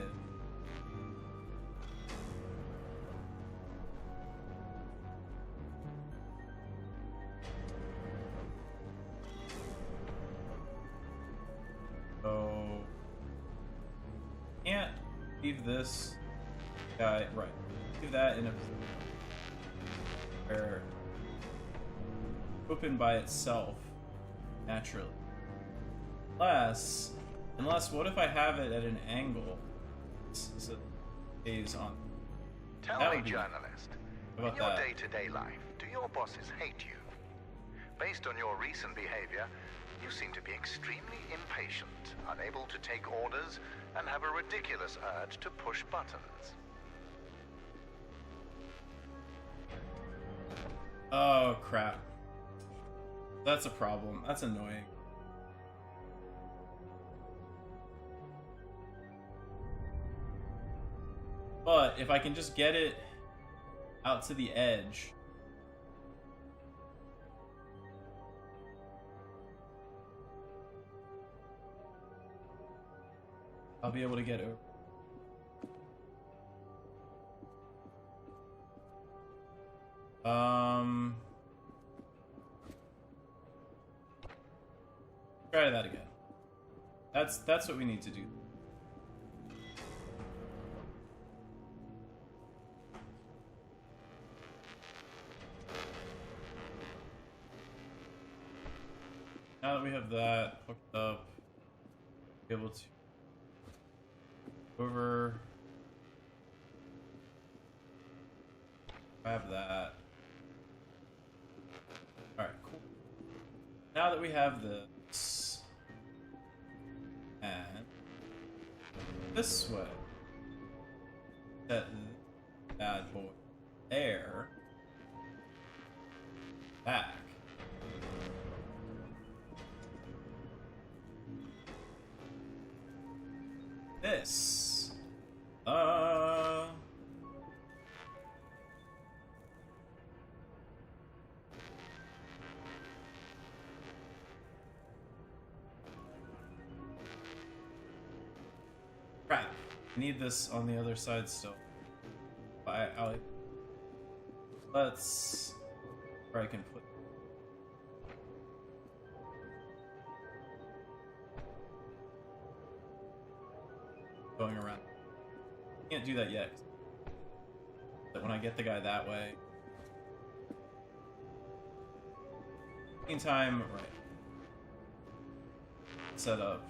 So, can't leave this guy right. Leave that in a where open by itself naturally. Unless what if I have it at an angle so it stays on? Tell That me, would be- journalist, How about in your that? day-to-day life, do your bosses hate you? Based on your recent behavior, you seem to be extremely impatient, unable to take orders, and have a ridiculous urge to push buttons. Oh crap. That's a problem. That's annoying. But if I can just get it out to the edge. I'll be able to get over. Try that again. That's what we need to do. Now that we have that hooked up, be able to over grab that. Alright, cool. Now that we have this, and this way, set that boy there, back. This. Crap. I need this on the other side still. Let's. Or I can put. Going around. Can't do that yet. But when I get the guy that way. Meantime, right. set up.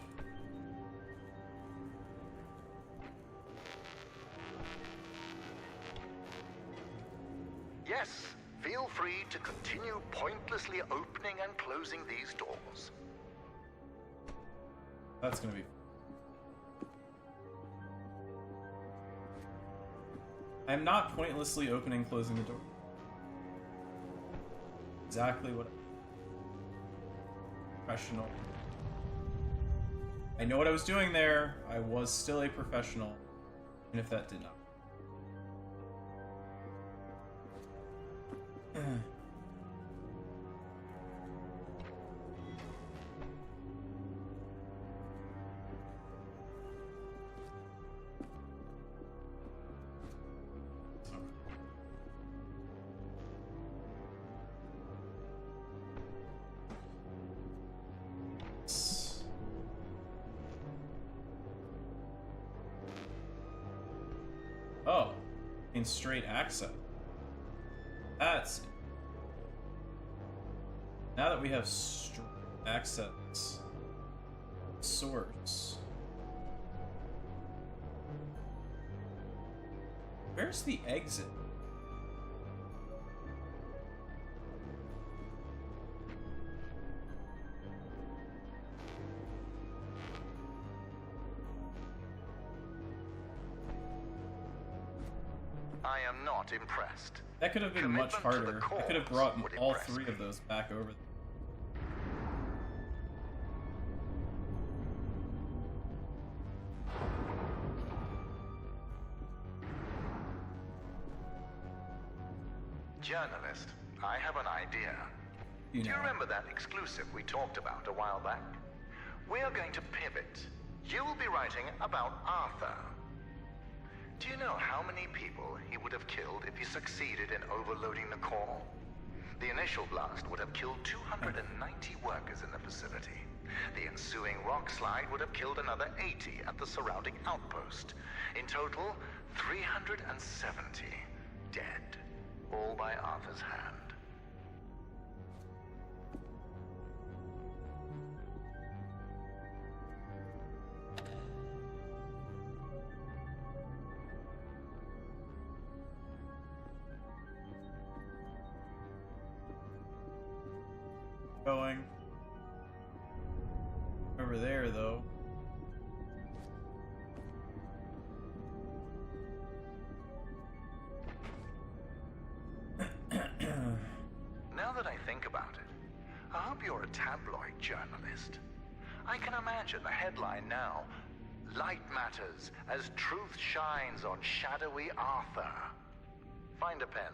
Yes, feel free to continue pointlessly opening and closing these doors. That's gonna be. I'm not pointlessly opening and closing the door. Exactly what. Professional. I know what I was doing there. I was still a professional, even if that did not. Oh, in straight access. That's now that we have straight access source. Where's the exit? I am not impressed. That could have been much Commitment to the harder. I could have cause brought would all impress three me. of those back over. Journalist, I have an idea. You Do you know. remember that exclusive we talked about a while back? We are going to pivot. You will be writing about Arthur. Do you know how many people he would have killed if he succeeded in overloading the core? The initial blast would have killed 290 workers in the facility. The ensuing rock slide would have killed another 80 at the surrounding outpost. In total, 370 dead, all by Arthur's hand. Going over there though. Now that I think about it, I hope you're a tabloid journalist. I can imagine the headline now. Lightmatters as truth shines on shadowy Arthur. Find a pen.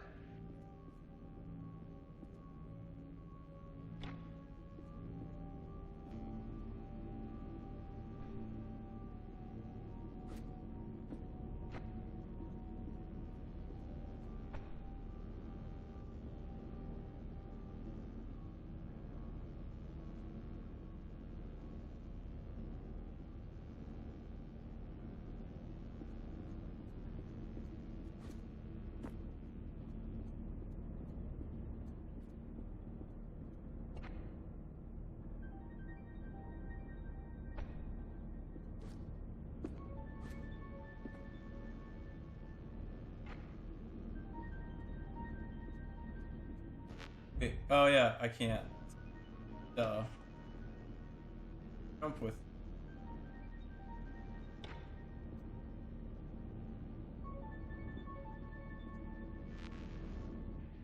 Wait, oh yeah, I can't. Duh. Jump with.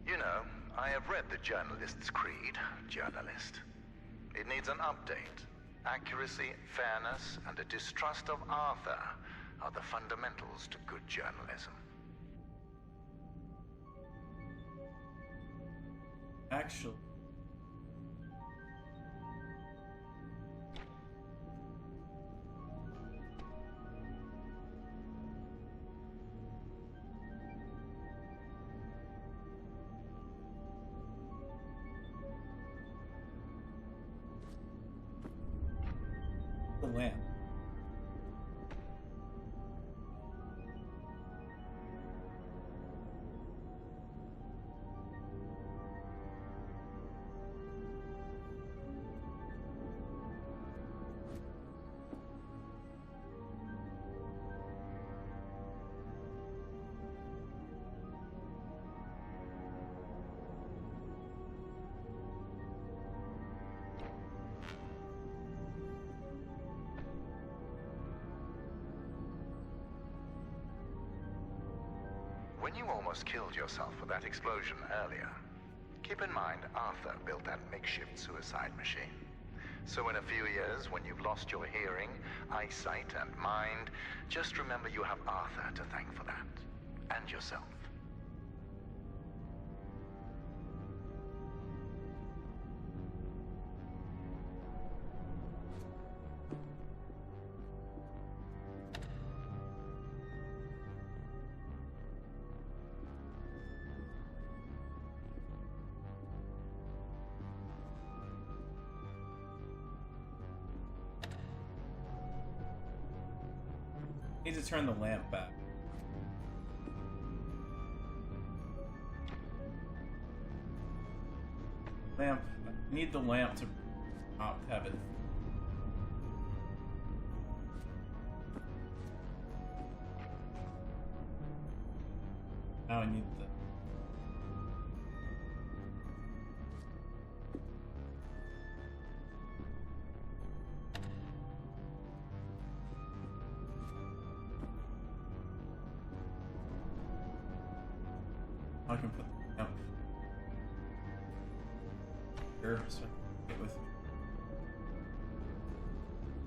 You know, I have read the journalist's creed, journalist. It needs an update. Accuracy, fairness, and a distrust of Arthur are the fundamentals to good journalism. Actually. The lamp. When you almost killed yourself with that explosion earlier, keep in mind Arthur built that makeshift suicide machine. So in a few years, when you've lost your hearing, eyesight, and mind, just remember you have Arthur to thank for that. And yourself. Need to turn the lamp back. Lamp. I need the lamp to have it. Now I need the. I can put the lamp here so I can get with me.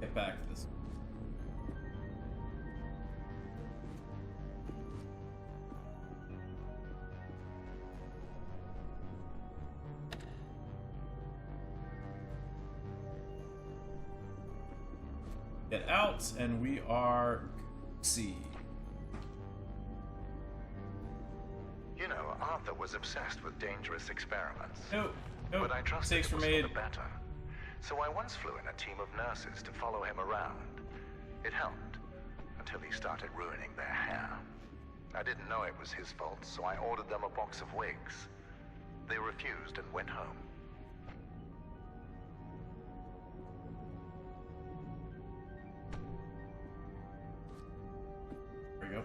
Get back to this. Get out, and we are see. You know, Arthur was obsessed with dangerous experiments. No, But I trusted mistakes it were was made. for the better. So I once flew in a team of nurses to follow him around. It helped, until he started ruining their hair. I didn't know it was his fault, so I ordered them a box of wigs. They refused and went home. There we go.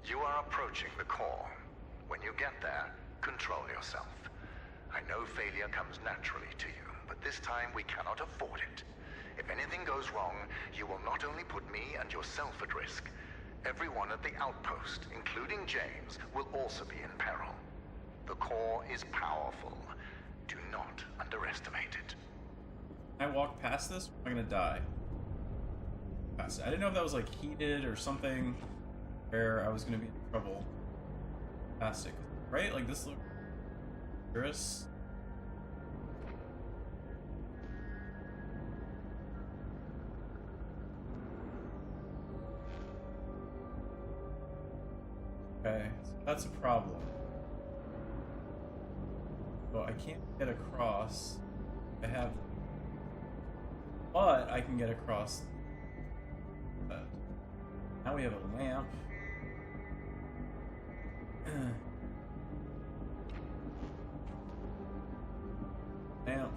You are approaching the core. When you get there, control yourself. I know failure comes naturally to you, but this time we cannot afford it. If anything goes wrong, you will not only put me and yourself at risk. Everyone at the outpost, including James, will also be in peril. The core is powerful. Do not underestimate it. I walk past this, I'm gonna die. Past it. I didn't know if that was like heated or something where I was gonna be in trouble. Past it, right? Like this looks dangerous. Okay, so that's a problem. So I can't get across. I have, but I can get across that. Now we have a lamp. Lamp.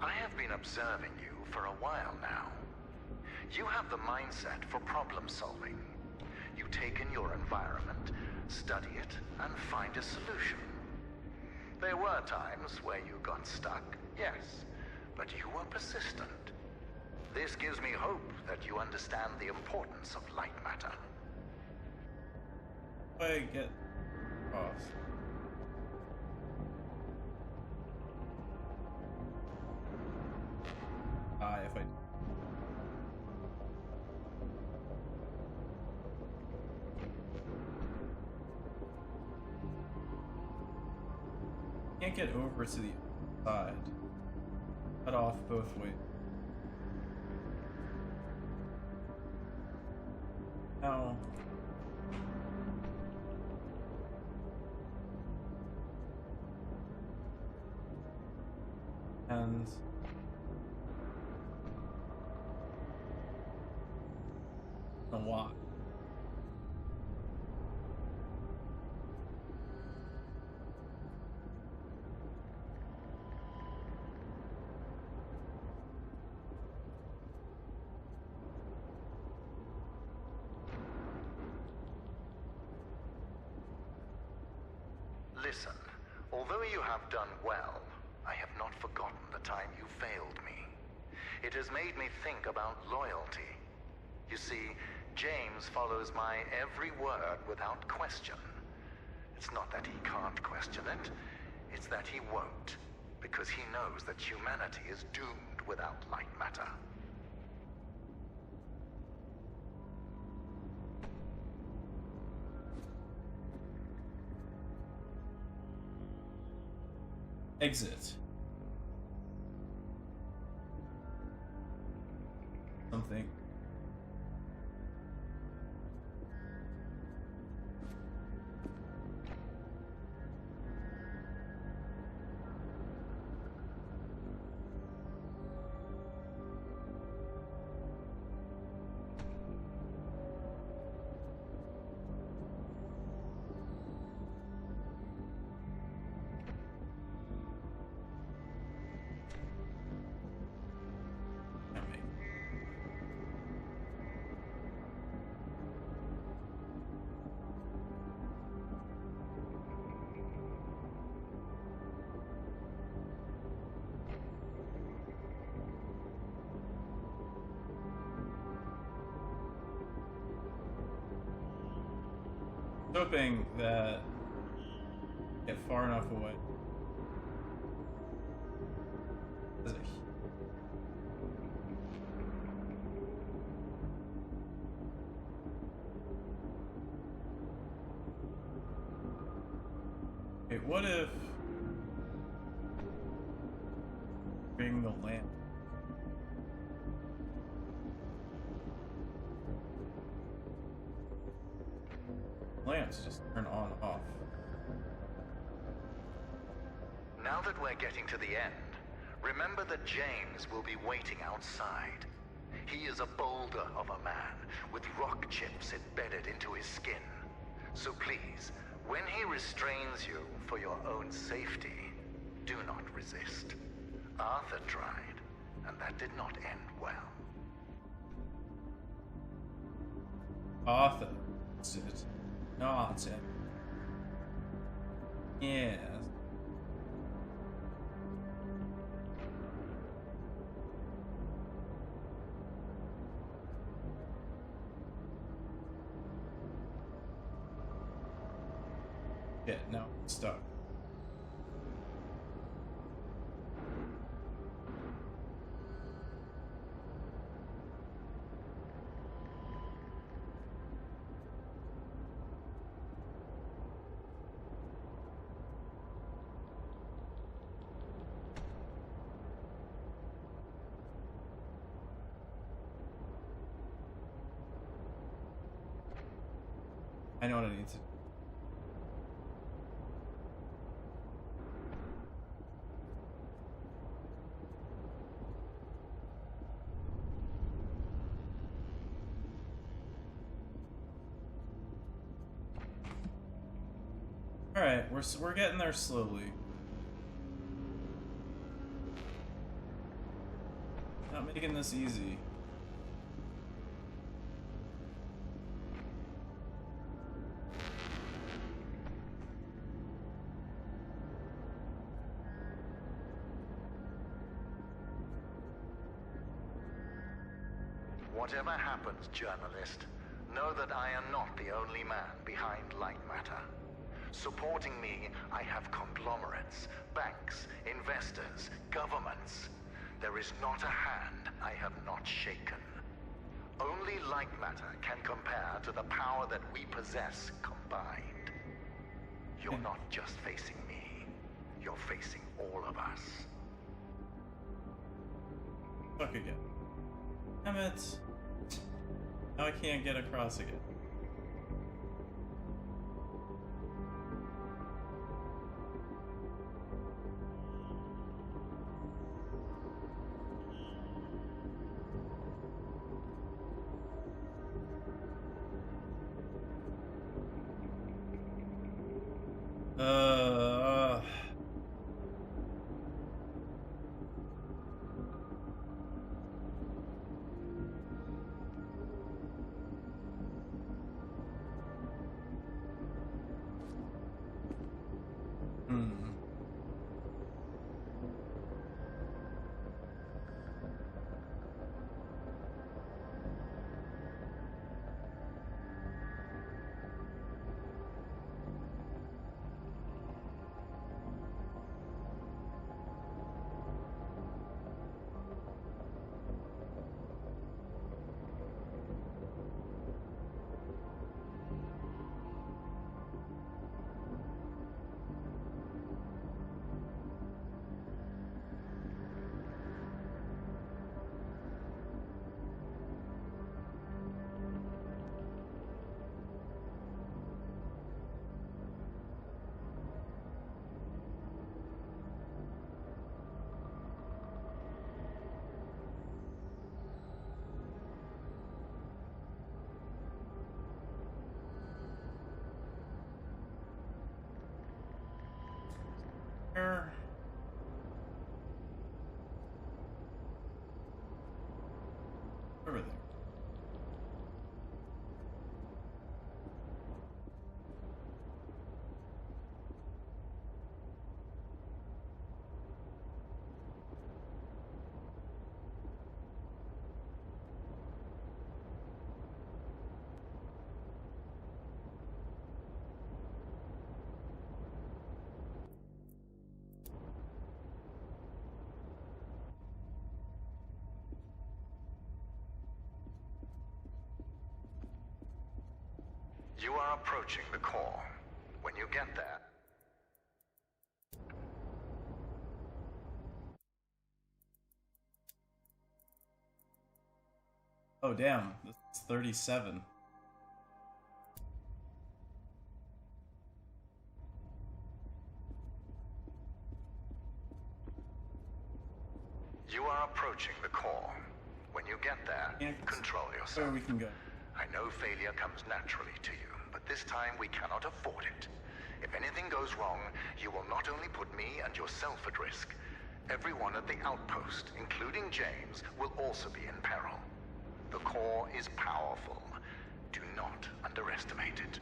I have been observing you for a while now. You have the mindset for problem solving. You take in your environment, study it, and find a solution. There were times where you got stuck, yes, but you were persistent. This gives me hope that you understand the importance of Lightmatter. How do I get across? If I can't get over to the side, cut off both ways. Now. And a lot. Listen, although you have done well, I have not forgotten the time you failed me. It has made me think about loyalty. You see, James follows my every word without question. It's not that he can't question it, it's that he won't, because he knows that humanity is doomed without Lightmatter. Exit. Something. Hoping that get far enough away. Okay, what if bring the lamp? Lamps just turn on and off. Now that we're getting to the end, remember that James will be waiting outside. He is a boulder of a man with rock chips embedded into his skin. So please, when he restrains you for your own safety, do not resist. Arthur tried, and that did not end well. Arthur, is it? Not it. Yes. Yeah, no, stuck. I know what I need to do. All right, we're getting there slowly. Not making this easy. Whatever happens, journalist, know that I am not the only man behind Lightmatter. Supporting me, I have conglomerates, banks, investors, governments. There is not a hand I have not shaken. Only Lightmatter can compare to the power that we possess combined. You're not just facing me, you're facing all of us. Fuck again. Damn it. Now I can't get across again. Uh... Hmm. Here. Over there. You are approaching the core. When you get there... Oh damn, this is 37. You are approaching the core. When you get there, control yourself. Where we can go. I know failure comes naturally to you, but this time we cannot afford it. If anything goes wrong, you will not only put me and yourself at risk. Everyone at the outpost, including James, will also be in peril. The core is powerful. Do not underestimate it.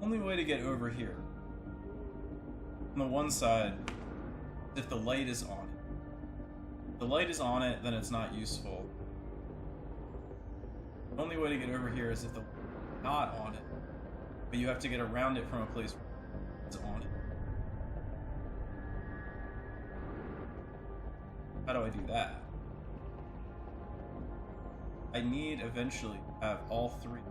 Only way to get over here. On the one side, if the light is on it. If the light is on it, then it's not useful. The only way to get over here is if the light is not on it. But you have to get around it from a place where it's on it. How do I do that? I need eventually to have all three.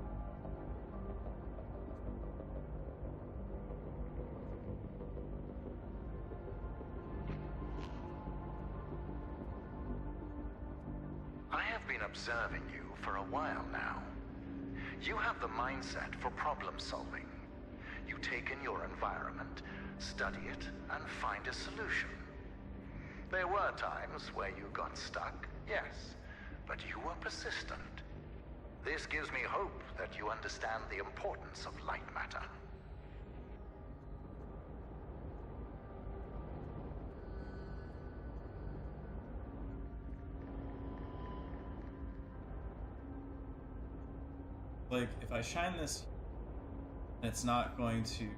Observing you for a while now. You have the mindset for problem solving. You take in your environment, study it, and find a solution. There were times where you got stuck, yes, but you were persistent. This gives me hope that you understand the importance of light matter. Like, if I shine this, it's not going to...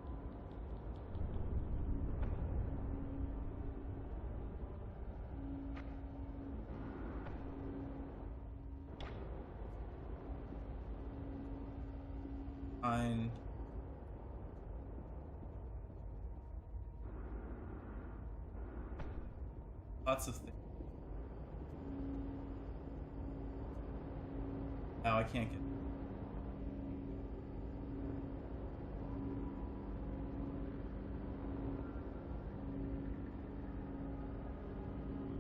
Fine. Lots of things. Now I can't get...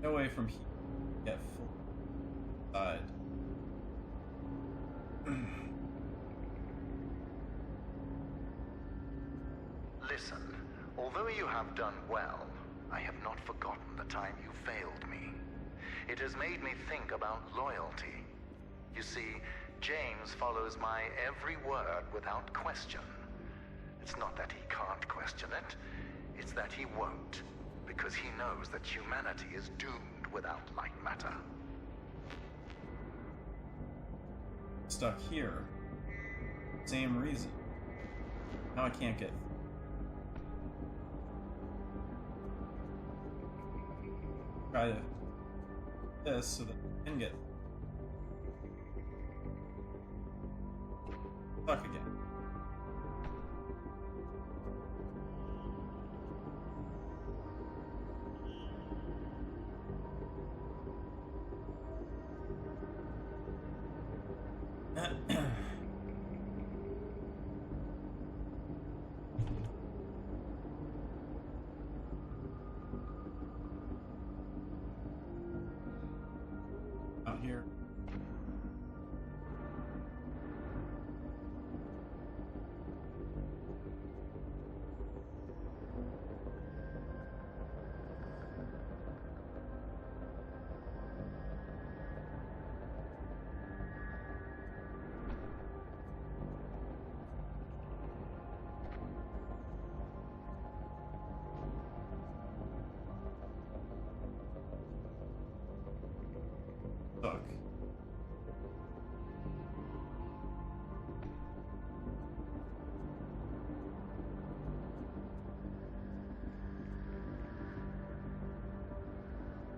No way from here to get full side. Listen, although you have done well, I have not forgotten the time you failed me. It has made me think about loyalty. You see, James follows my every word without question. It's not that he can't question it, it's that he won't, because he knows that humanity is doomed without Lightmatter. Stuck here. Same reason. Now I can't get... Try to... this so that I can get... Stuck again. Out here. Stuck.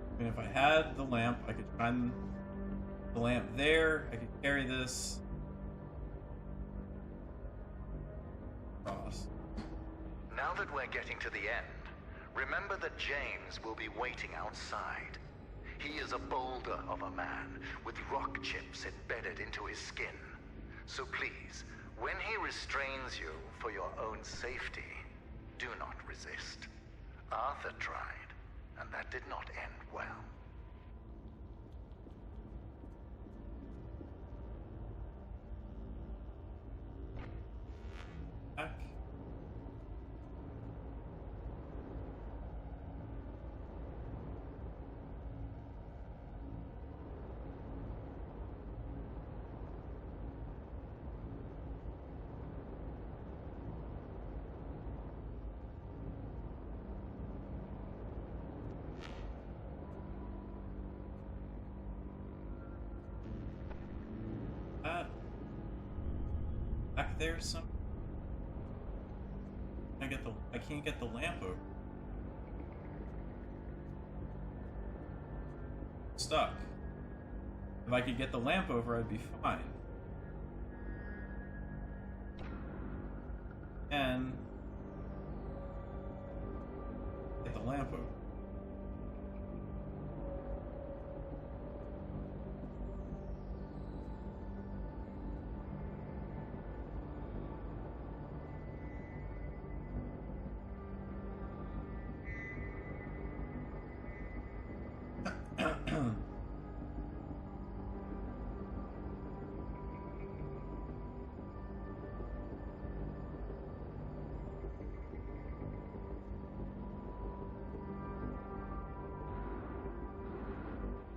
I mean, if I had the lamp, I could shine the lamp there. I could carry this across. Now that we're getting to the end, remember that James will be waiting outside. He is a boulder of a man, with rock chips embedded into his skin. So please, when he restrains you for your own safety, do not resist. Arthur tried, and that did not end well. Back. Back there some... I can't get the lamp over. Stuck. If I could get the lamp over, I'd be fine. And get the lamp over.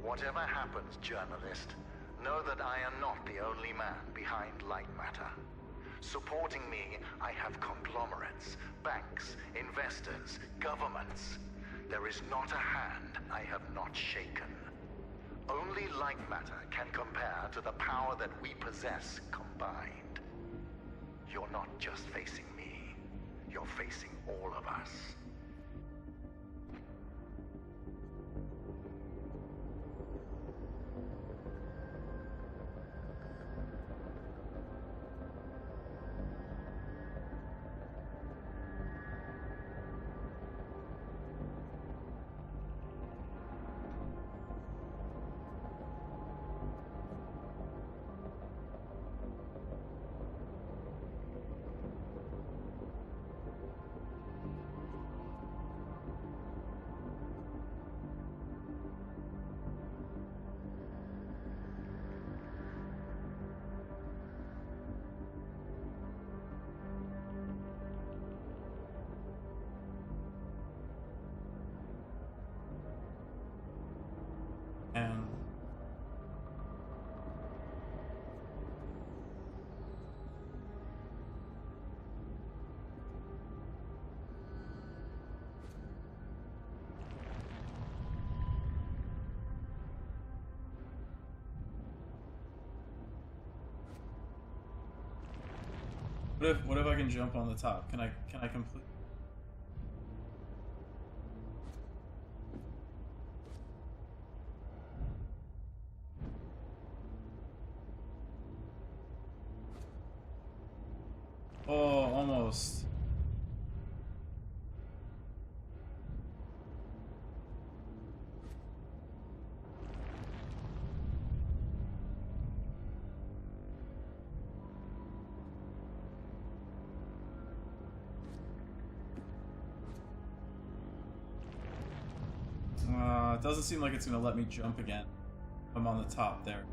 Whatever happens, journalist, know that I am not the only man behind Lightmatter. Supporting me, I have conglomerates, banks, investors, governments. There is not a hand I have not shaken. Only Lightmatter can compare to the power that we possess combined. You're not just facing me. You're facing all of us. And what if I can jump on the top? Can I complete? Oh, almost. It doesn't seem like it's gonna let me jump again. I'm on the top there.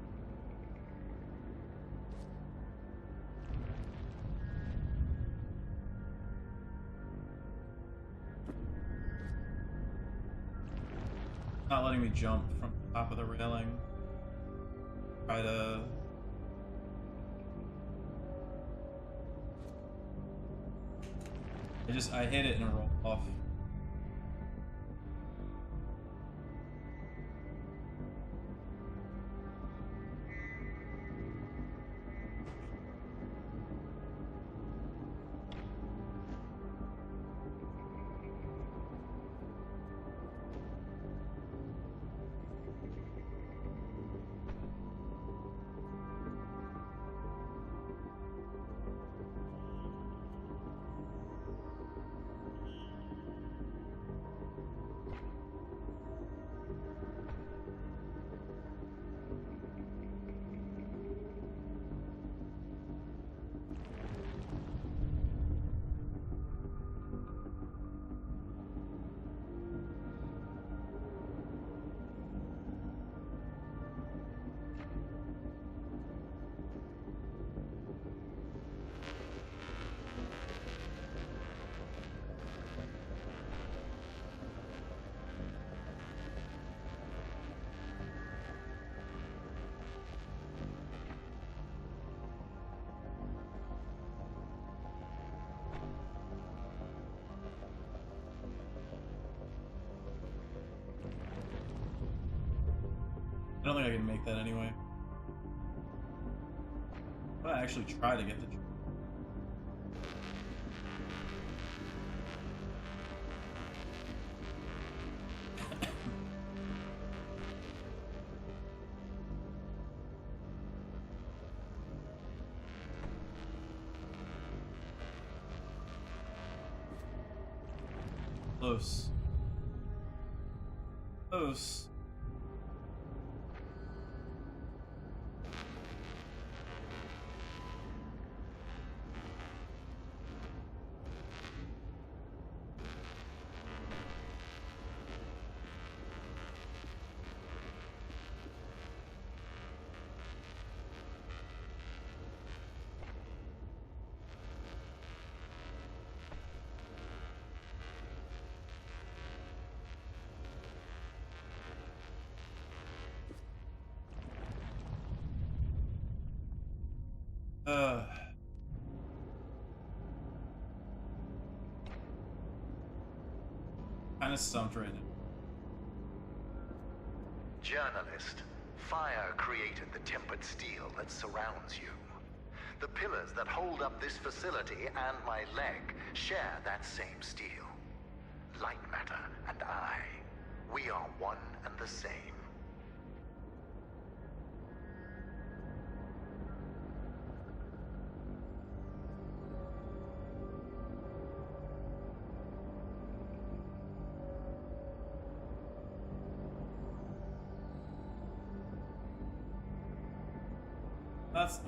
Not letting me jump from the top of the railing. Try to... I hit it and it rolled off. I don't think I can make that anyway. I'm gonna actually try to get the... Close. Close. Kind of stumped right now. Journalist, fire created the tempered steel that surrounds you. The pillars that hold up this facility and my leg share that same steel. Lightmatter and I, we are one and the same.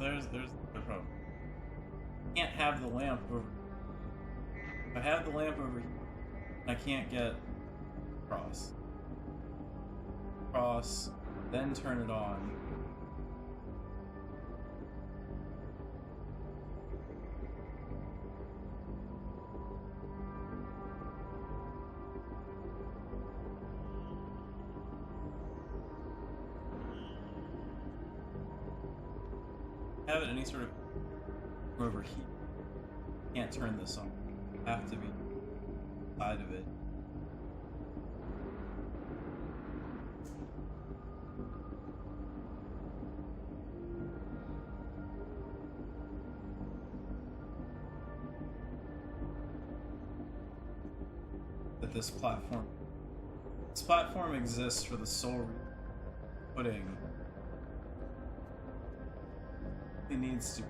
There's the problem. Can't have the lamp over. If I have the lamp over here, I can't get across, then turn it on. Have it any sort of overheat. Can't turn this on. Have to be side of it. That this platform exists for the sole reason putting. It needs to.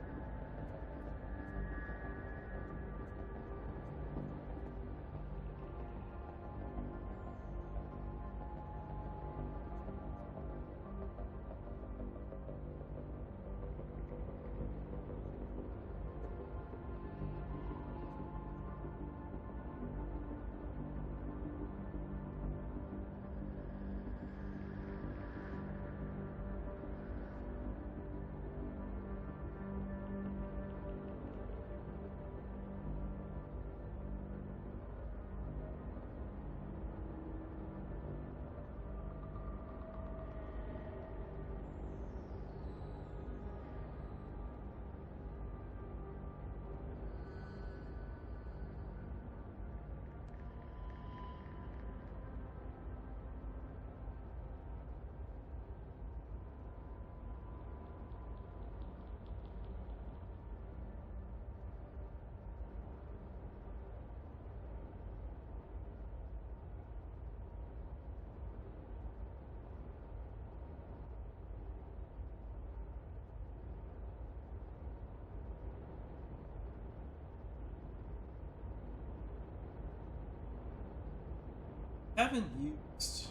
Haven't used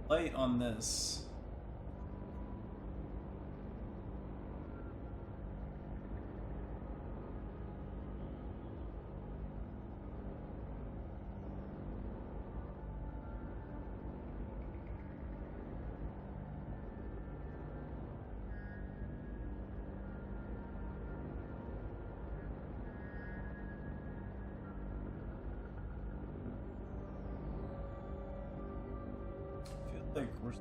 light on this. Like we're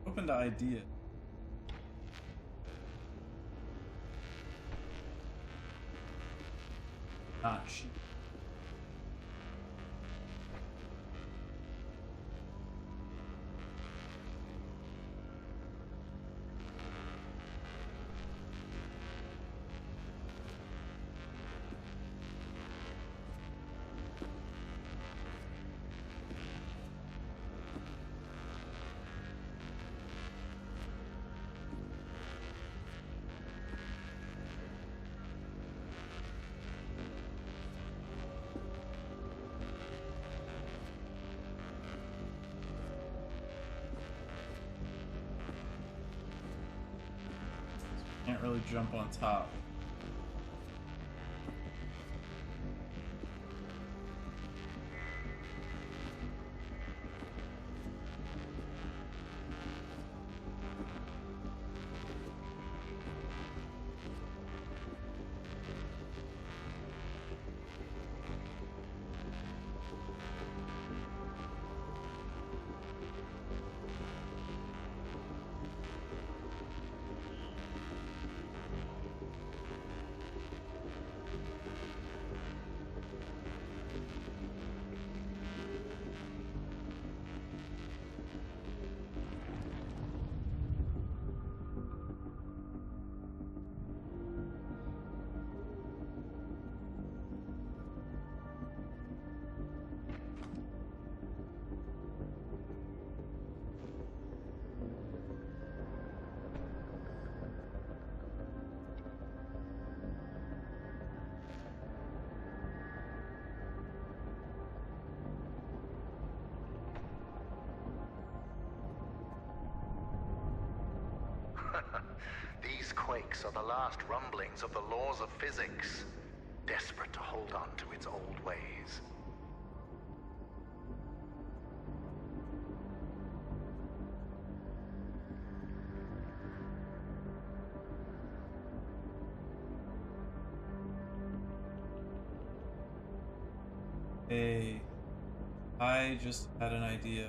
Open to idea. Not sheep. Can't really jump on top. These quakes are the last rumblings of the laws of physics, desperate to hold on to its old ways. Hey, I just had an idea.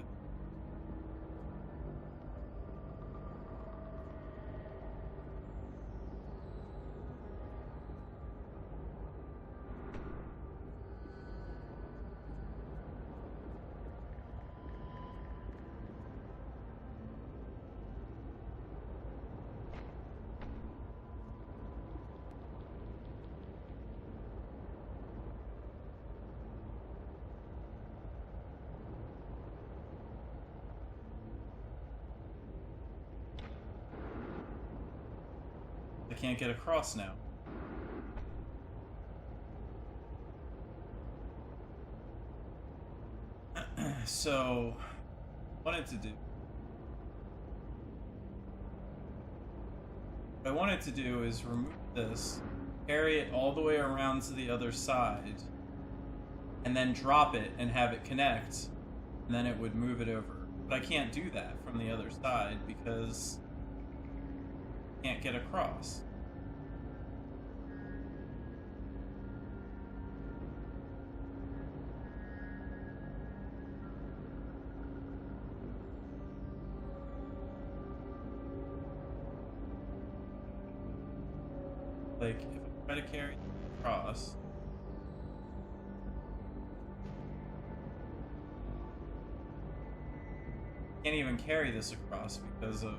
I can't get across now. So, what I wanted to do is remove this, carry it all the way around to the other side, and then drop it and have it connect, and then it would move it over. But I can't do that from the other side because I can't get across. Like, if I try to carry it across, I can't even carry this across because of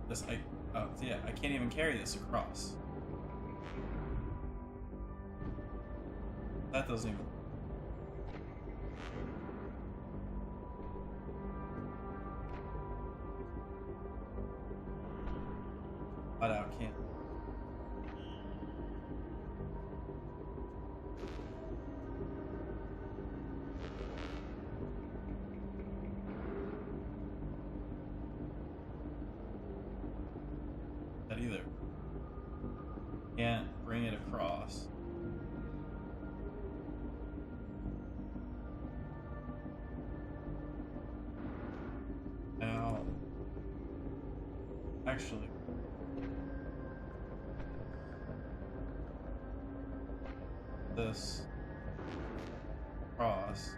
this. Yeah, I can't even carry this across. That doesn't even. Flat out can't. That either. Can't bring it across. Now, actually, this cross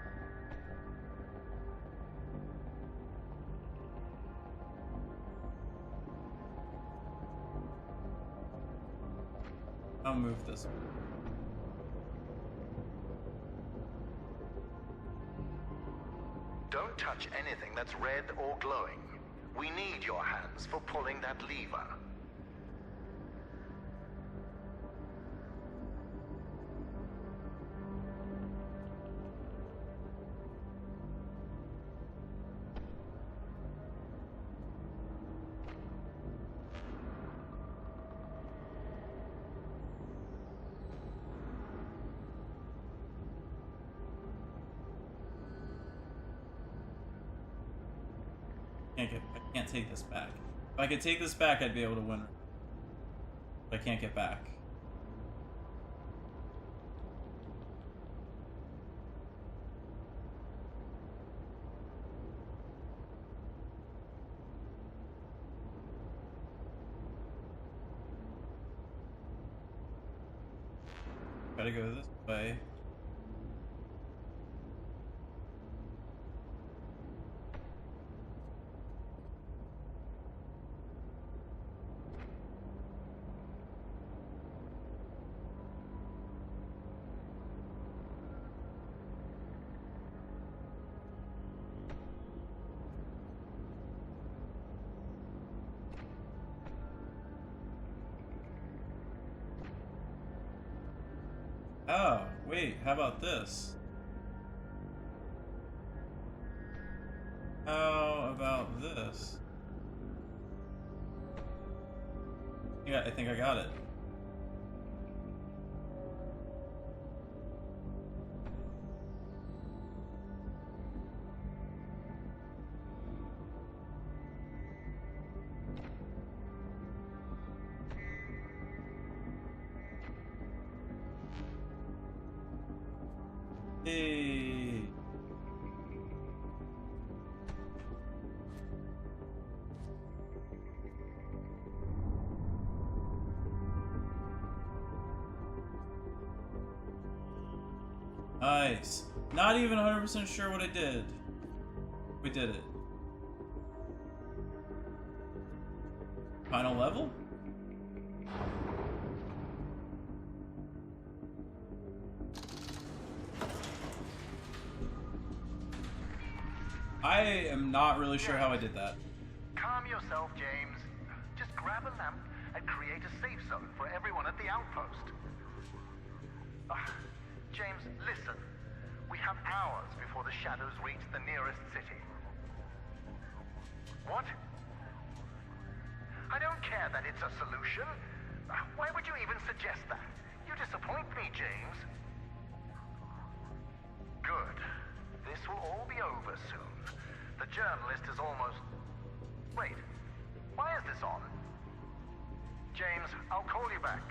I'll move this. Don't touch anything that's red or glowing. We need your hands for pulling that lever. I can't take this back. If I could take this back, I'd be able to win. But I can't get back. Gotta go this way. Oh, wait, how about this? How about this? Yeah, I think I got it. Hey. Nice. Not even 100% sure what I did. We did it. Final level? I am not really sure how I did that. Calm yourself, James. Just grab a lamp and create a safe zone for everyone at the outpost. James, listen. We have hours before the shadows reach the nearest city. What? I don't care that it's a solution. Why would you even suggest that? You disappoint me, James. Good. This will all be over soon. The journalist is almost... Wait, why is this on? James, I'll call you back.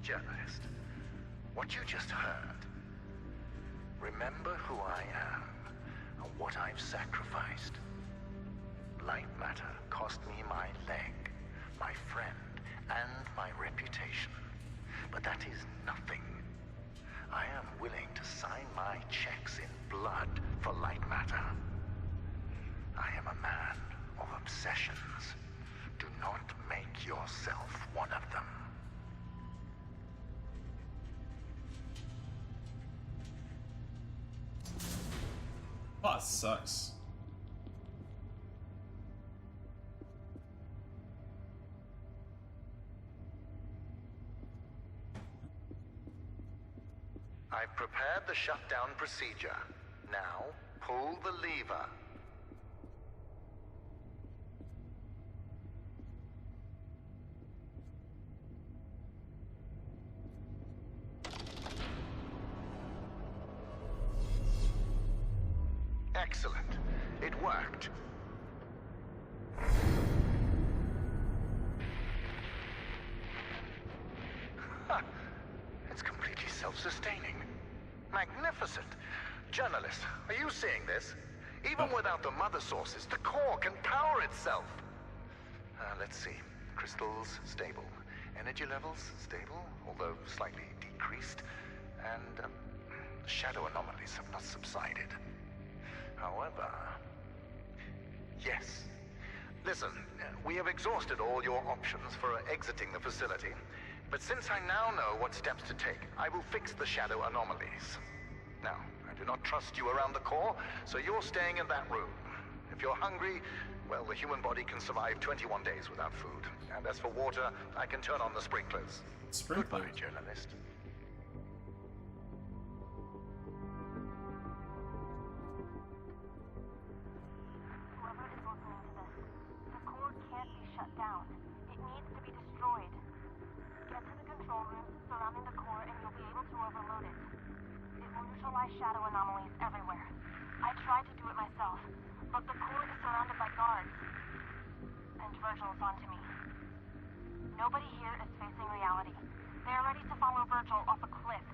Journalist, what you just heard. Remember who I am and what I've sacrificed. Lightmatter cost me my leg, my friend, and my reputation. But that is nothing. I am willing to sign my checks in blood for Lightmatter. I am a man of obsessions. Do not make yourself one of them. Oh, it sucks. I've prepared the shutdown procedure. Now, pull the lever. Excellent. It worked. It's completely self-sustaining. Magnificent. Journalist, are you seeing this? Even without the mother sources, the core can power itself. Let's see. Crystals, stable. Energy levels, stable, although slightly decreased. And shadow anomalies have not subsided. However... Yes. Listen, we have exhausted all your options for exiting the facility. But since I now know what steps to take, I will fix the shadow anomalies. Now, I do not trust you around the core, so you're staying in that room. If you're hungry, well, the human body can survive 21 days without food. And as for water, I can turn on the sprinklers. Sprinklers? Goodbye, journalist. Whoever is listening to this, the core can't be shut down. It needs to be destroyed. Get to the control room surrounding the core and you'll be able to overload it. It will neutralize shadow anomalies everywhere. I tried to do it myself, but the core is surrounded by guards. And Virgil's onto me. Nobody here is facing reality. They are ready to follow Virgil off a cliff.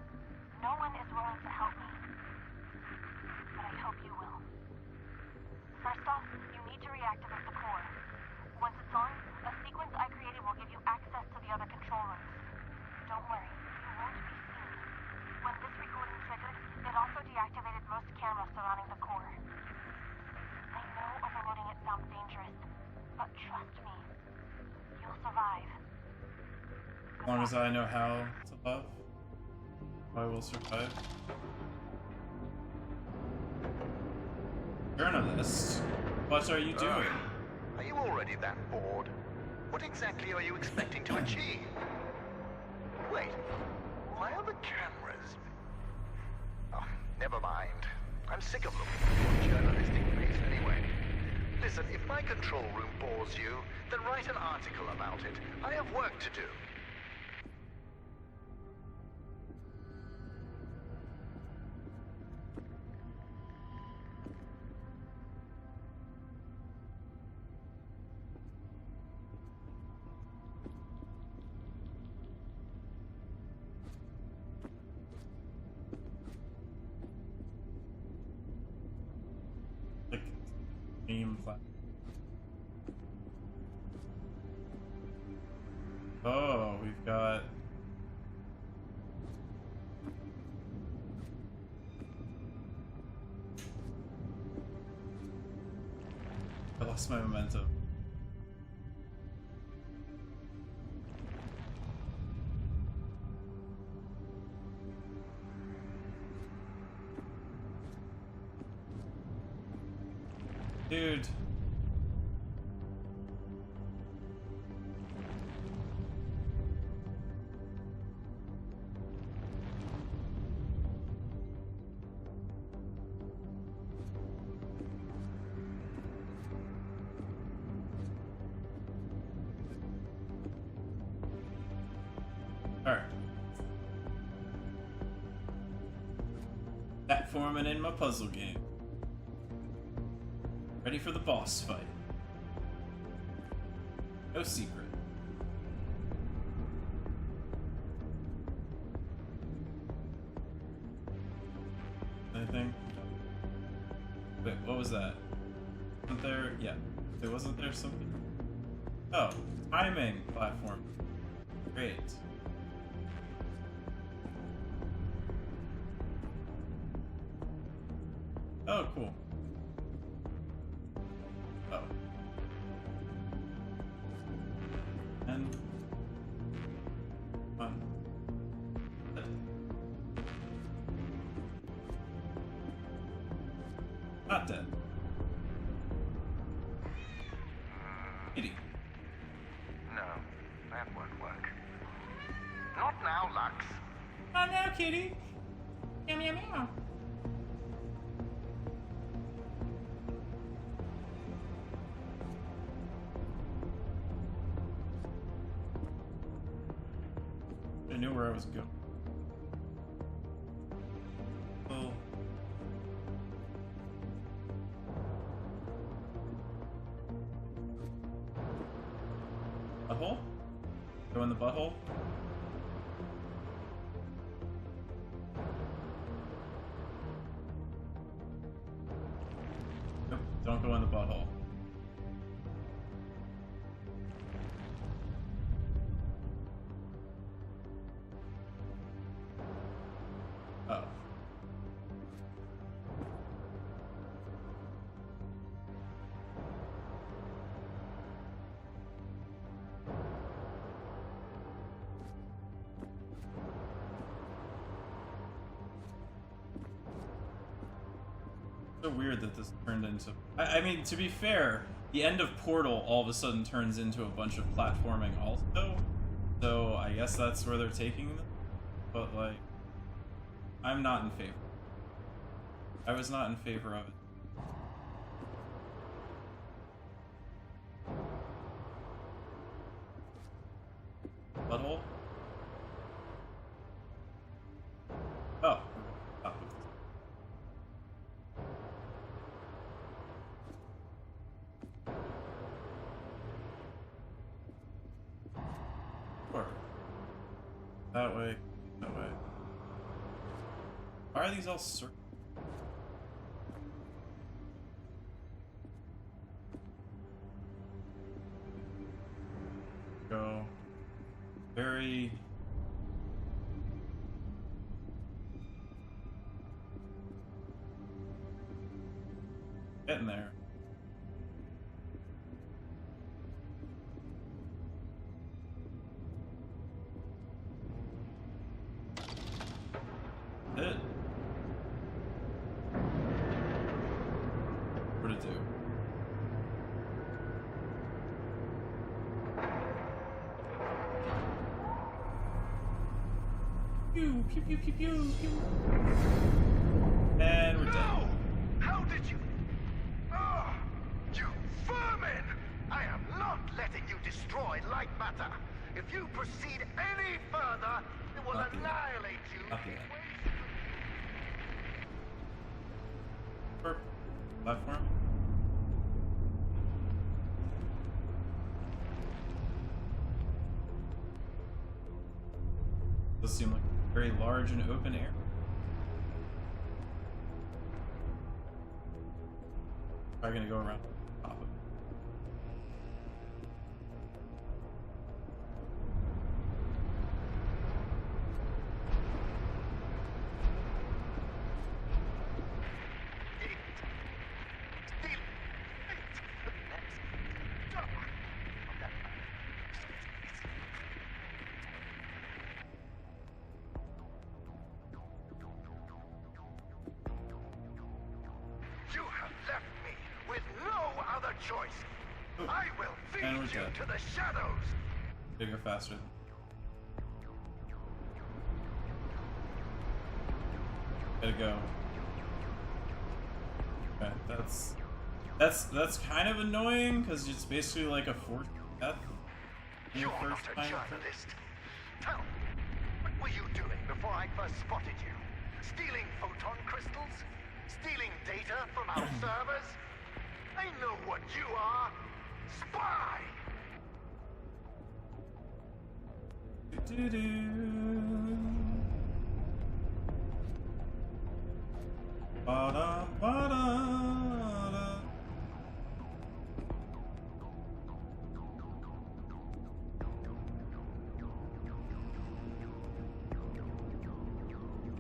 No one is willing to help me. But I hope you will. First off, you need to reactivate the core. Once it's on, a sequence I created will give you access to the other control rooms. Don't worry, you won't be seen. When this recording triggered, it also deactivated most cameras surrounding the core. I know overloading it sounds dangerous, but trust me, you'll survive. As long as I know how to love, I will survive. Journalist, what are you doing? Are you already that bored? What exactly are you expecting to achieve? Wait, why are the cameras? Oh, never mind. I'm sick of looking at your journalistic face anyway. Listen, if my control room bores you, then write an article about it. I have work to do. Like, game platform. Oh, we've got. I lost my momentum. Dude. Alright. Platforming in my puzzle game. Ready for the boss fight. No secret. Anything? Wait, what was that? Wasn't there? Yeah. Wait, wasn't there something? Oh, timing platform. Great. Oh, cool. Oh. And one. Not dead. Kitty. No, that won't work. Not now, Lux. Not now, kitty. Meow meow meow. I knew where I was going. Oh. Butthole? Go in the butthole? Nope, don't go in the butthole. Oh. so weird that this turned into... I mean, to be fair, the end of Portal all of a sudden turns into a bunch of platforming also. So I guess that's where they're taking them. But, like, I'm not in favor. I was not in favor of it. Butthole? Oh. Sure. That way. That way. Why are these all circles? Go. Very... Getting there. It. What did it do? Pew, pew, pew, pew, pew, pew. And we're dead. No! How did you? Ah! You vermin! I am not letting you destroy Lightmatter. If you proceed any further, it will Not yet. annihilate you. Not yet. Purple platform. Does seem like very large and open air. Probably gonna go around the top of it. You have left me with no other choice. Ooh. I will And we're feed you dead. to the shadows. Bigger, faster. Gotta go. Okay, that's kind of annoying because it's basically like a forced death in You're your not first a time. journalist. Tell me, what were you doing before I first spotted you? Stealing photon crystals? Stealing data from our servers? I know what you are. Spy! Ba-da, ba-da-da.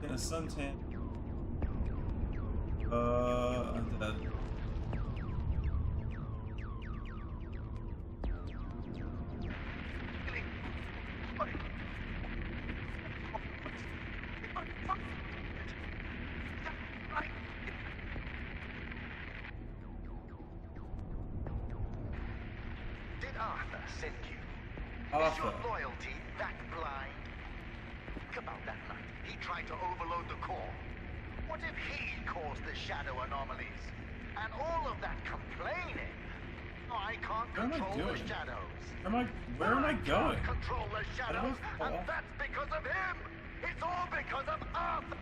In a suntan. I'm dead. Did Arthur send you? Is Arthur. your loyalty that blind? Think about that night. He tried to overload the core. What if he caused the shadow anomalies? And all of that complaining? Oh, I can't What am I control the doing? shadows. Where am I going? Can't control the shadows, and fall. that's because of him. It's all because of Arthur.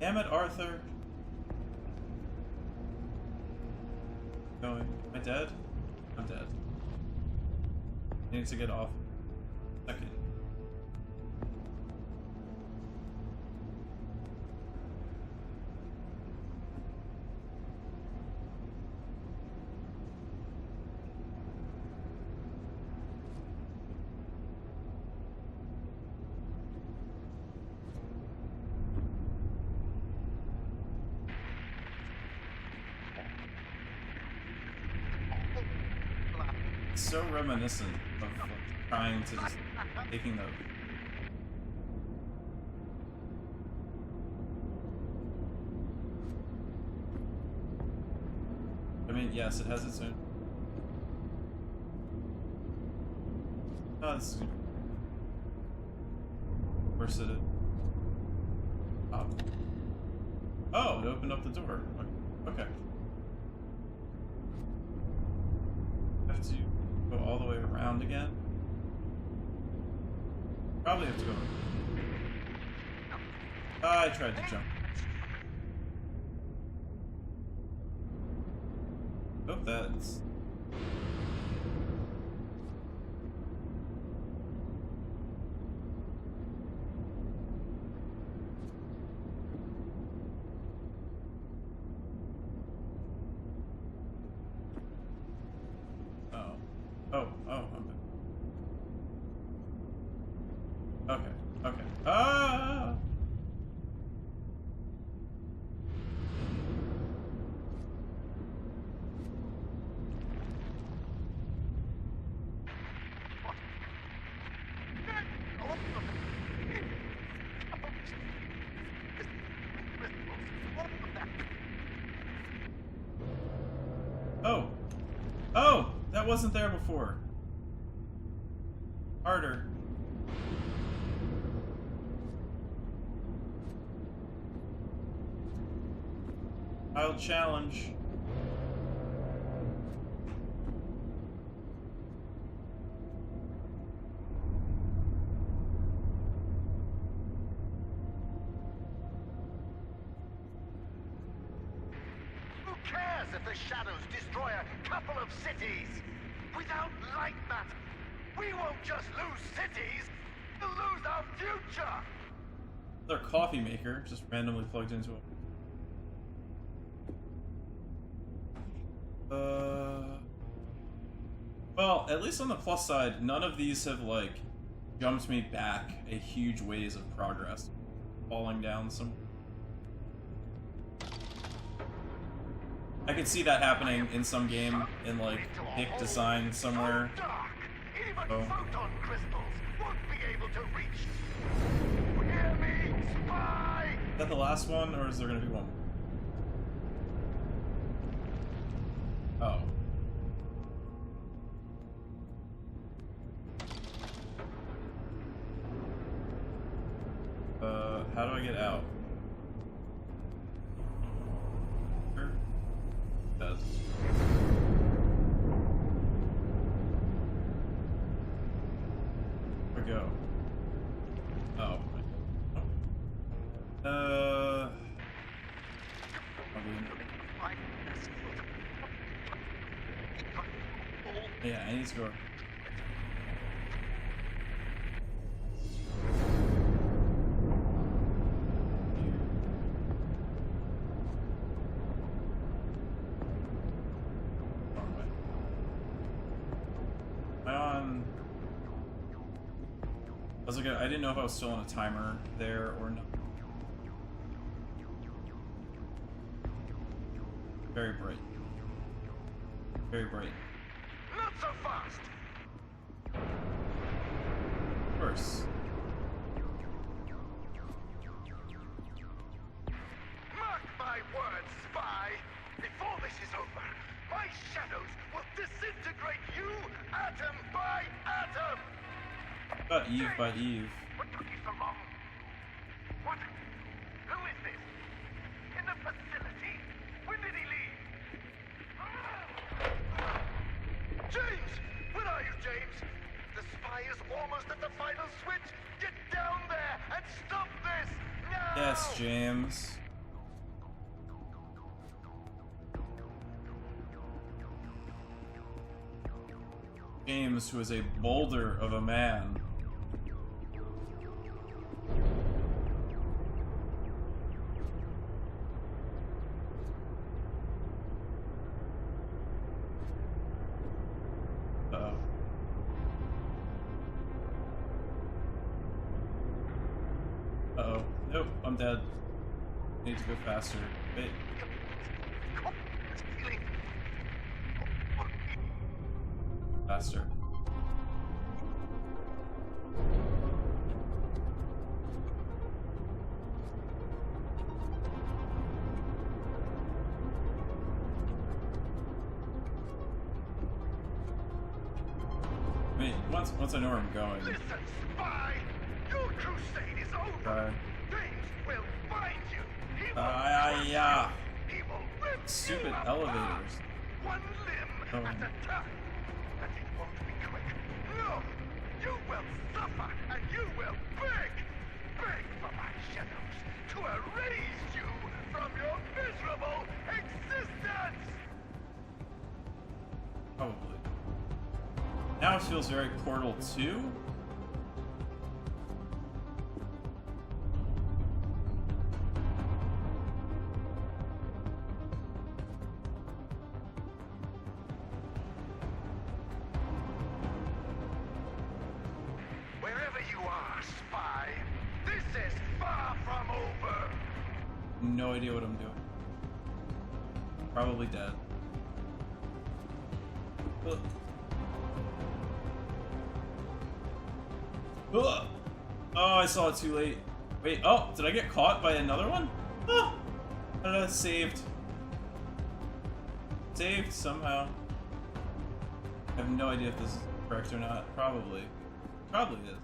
Damn it, Arthur. Going. Am I dead? I'm dead. I need to get off. Second. It's so reminiscent of like, trying to just taking the mean, yes, it has its own. Oh, this is. Where's it? Oh. Oh, it opened up the door. Okay. Have to go all the way around again. Probably have to go. I tried to jump. Oh, that's. Okay. Okay. Ah! Oh! Oh! That wasn't there before. Harder. I'll challenge. Who cares if the shadows destroy a couple of cities? Without Lightmatter, we won't just lose cities, we'll lose our future! Their coffee maker just randomly plugged into it. Well, at least on the plus side, none of these have, like, jumped me back a huge ways of progress. Falling down some. I could see that happening in some game, in, like, pick design somewhere. Even photon crystals won't be able to reach. Hear me, spy! Is that the last one, or is there gonna be one more? Oh. How do I get out? Sure. It does. Where we go? Oh. Yeah, I need to go. I didn't know if I was still on a timer there or not. Very bright. Very bright. Not so fast! Of course. Mark my words, spy! Before this is over, my shadows will disintegrate you atom by atom! But Eve by Eve. What took you so long? What? Who is this? In the facility? When did he leave? James! Where are you, James? The spy is almost at the final switch! Get down there and stop this! Now! Yes, James. James, who is a boulder of a man. Uh-oh. Nope, I'm dead. Need to go faster. Wait. Faster. Once I know where I'm going. Listen, spy! Your crusade is over! James will find you! He will Yeah. He will rip Stupid you apart. elevators. One limb at a time. And it won't be quick. No! You will suffer and you will beg! Beg for my shadows to erase you from your miserable existence! Probably. Now it feels very Portal 2. Wherever you are, spy, this is far from over! No idea what I'm doing. Probably dead. Ugh. Ugh. Oh, I saw it too late. Wait, oh, did I get caught by another one? Oh, I don't know, saved. Saved somehow. I have no idea if this is correct or not. Probably. Probably is.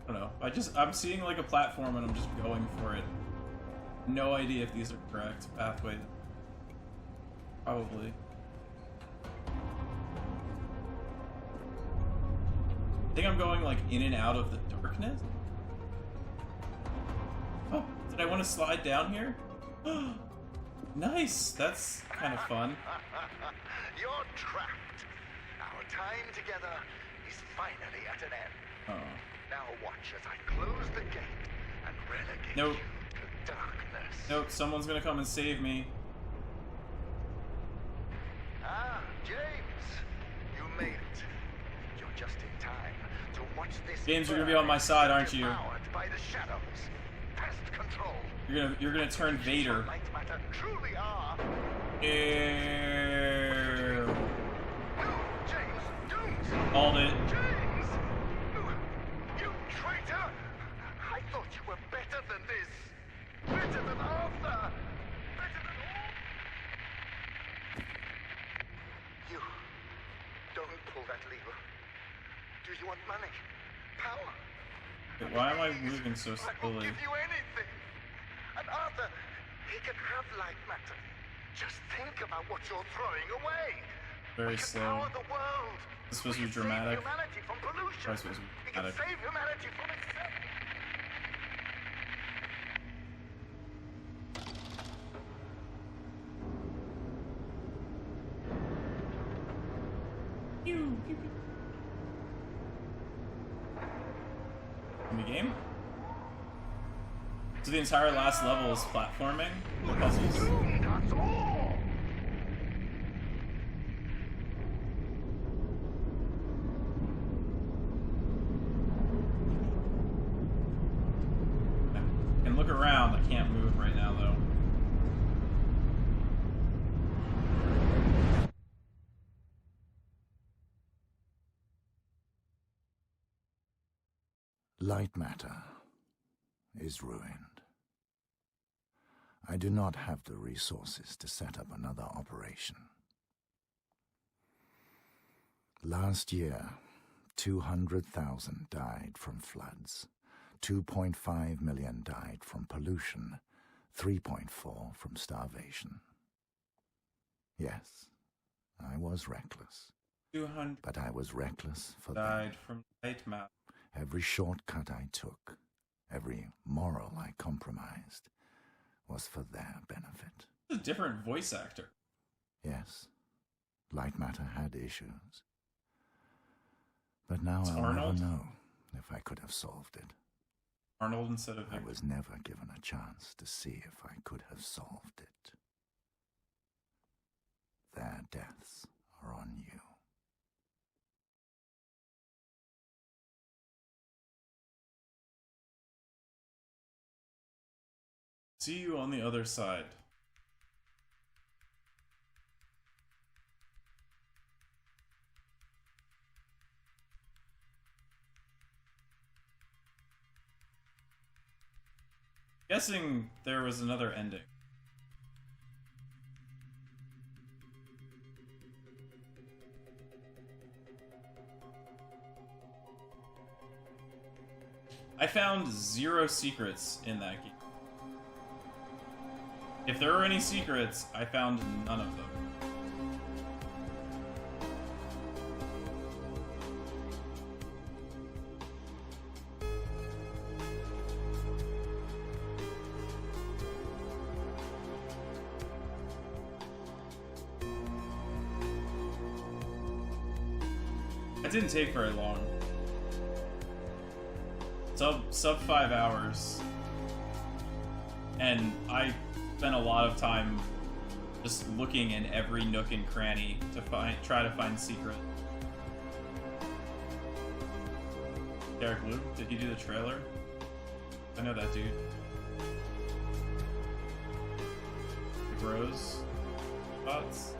I don't know. I'm seeing like a platform and I'm just going for it. No idea if these are correct pathways. Probably. I think I'm going like in and out of the darkness. Oh, did I want to slide down here? Nice, that's kind of fun. You're trapped. Our time together is finally at an end. Oh. Now watch as I close the gate and relegate Nope. you to darkness. Nope, someone's gonna come and save me. Ah, James, you made it. You're just in time to watch this. James, you're gonna be on my side, aren't you? Devoured by the shadows. Pest control. You're gonna turn Vader. Lightmatter truly are. Ew. No, James, don't. Called it. James! You traitor! I thought you were better than this. Better than Arthur. Better than all. You don't pull that lever. Do you want money? Power? Wait, why am I Please, moving so I will slowly? give you anything. And Arthur, he can have Lightmatter. Just think about what you're throwing away. Very We can slow. power the world. This is supposed to We be can dramatic. Save humanity from pollution. Probably supposed to be We can dramatic. save humanity from itself. In the game? So the entire last level is platforming? Puzzles? Doomed us all. I can look around, I can't move right now though. Lightmatter is ruined. I do not have the resources to set up another operation. Last year, 200,000 died from floods, 2.5 million died from pollution, 3.4 from starvation. Yes, I was reckless, 200 but I was reckless for them. died from Lightmatter. Every shortcut I took, every moral I compromised, was for their benefit. A different voice actor. Yes, Lightmatter had issues. But now It's I'll Arnold? never know if I could have solved it. Arnold instead of I Victor. was never given a chance to see if I could have solved it. Their deaths are on you. See you on the other side. Guessing there was another ending. I found 0 secrets in that game. If there are any secrets, I found none of them. It didn't take very long. Sub 5 hours. And I spent a lot of time just looking in every nook and cranny to try to find secret. Derek Luke, did he do the trailer? I know that dude. The Bros. Thoughts?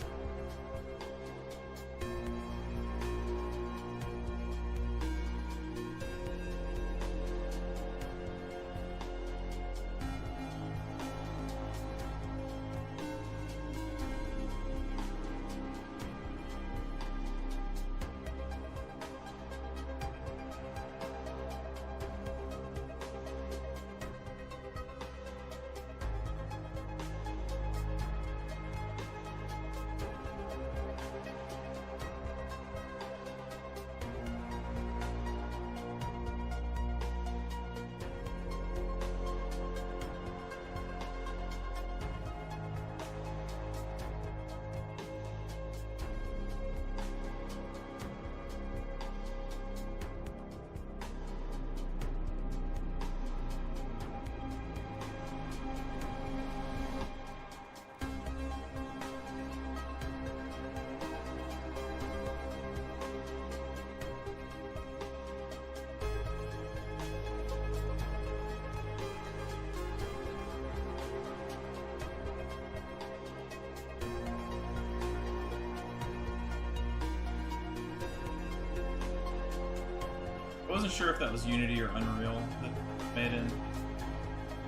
I wasn't sure if that was Unity or Unreal that made in.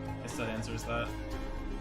I guess that answers that.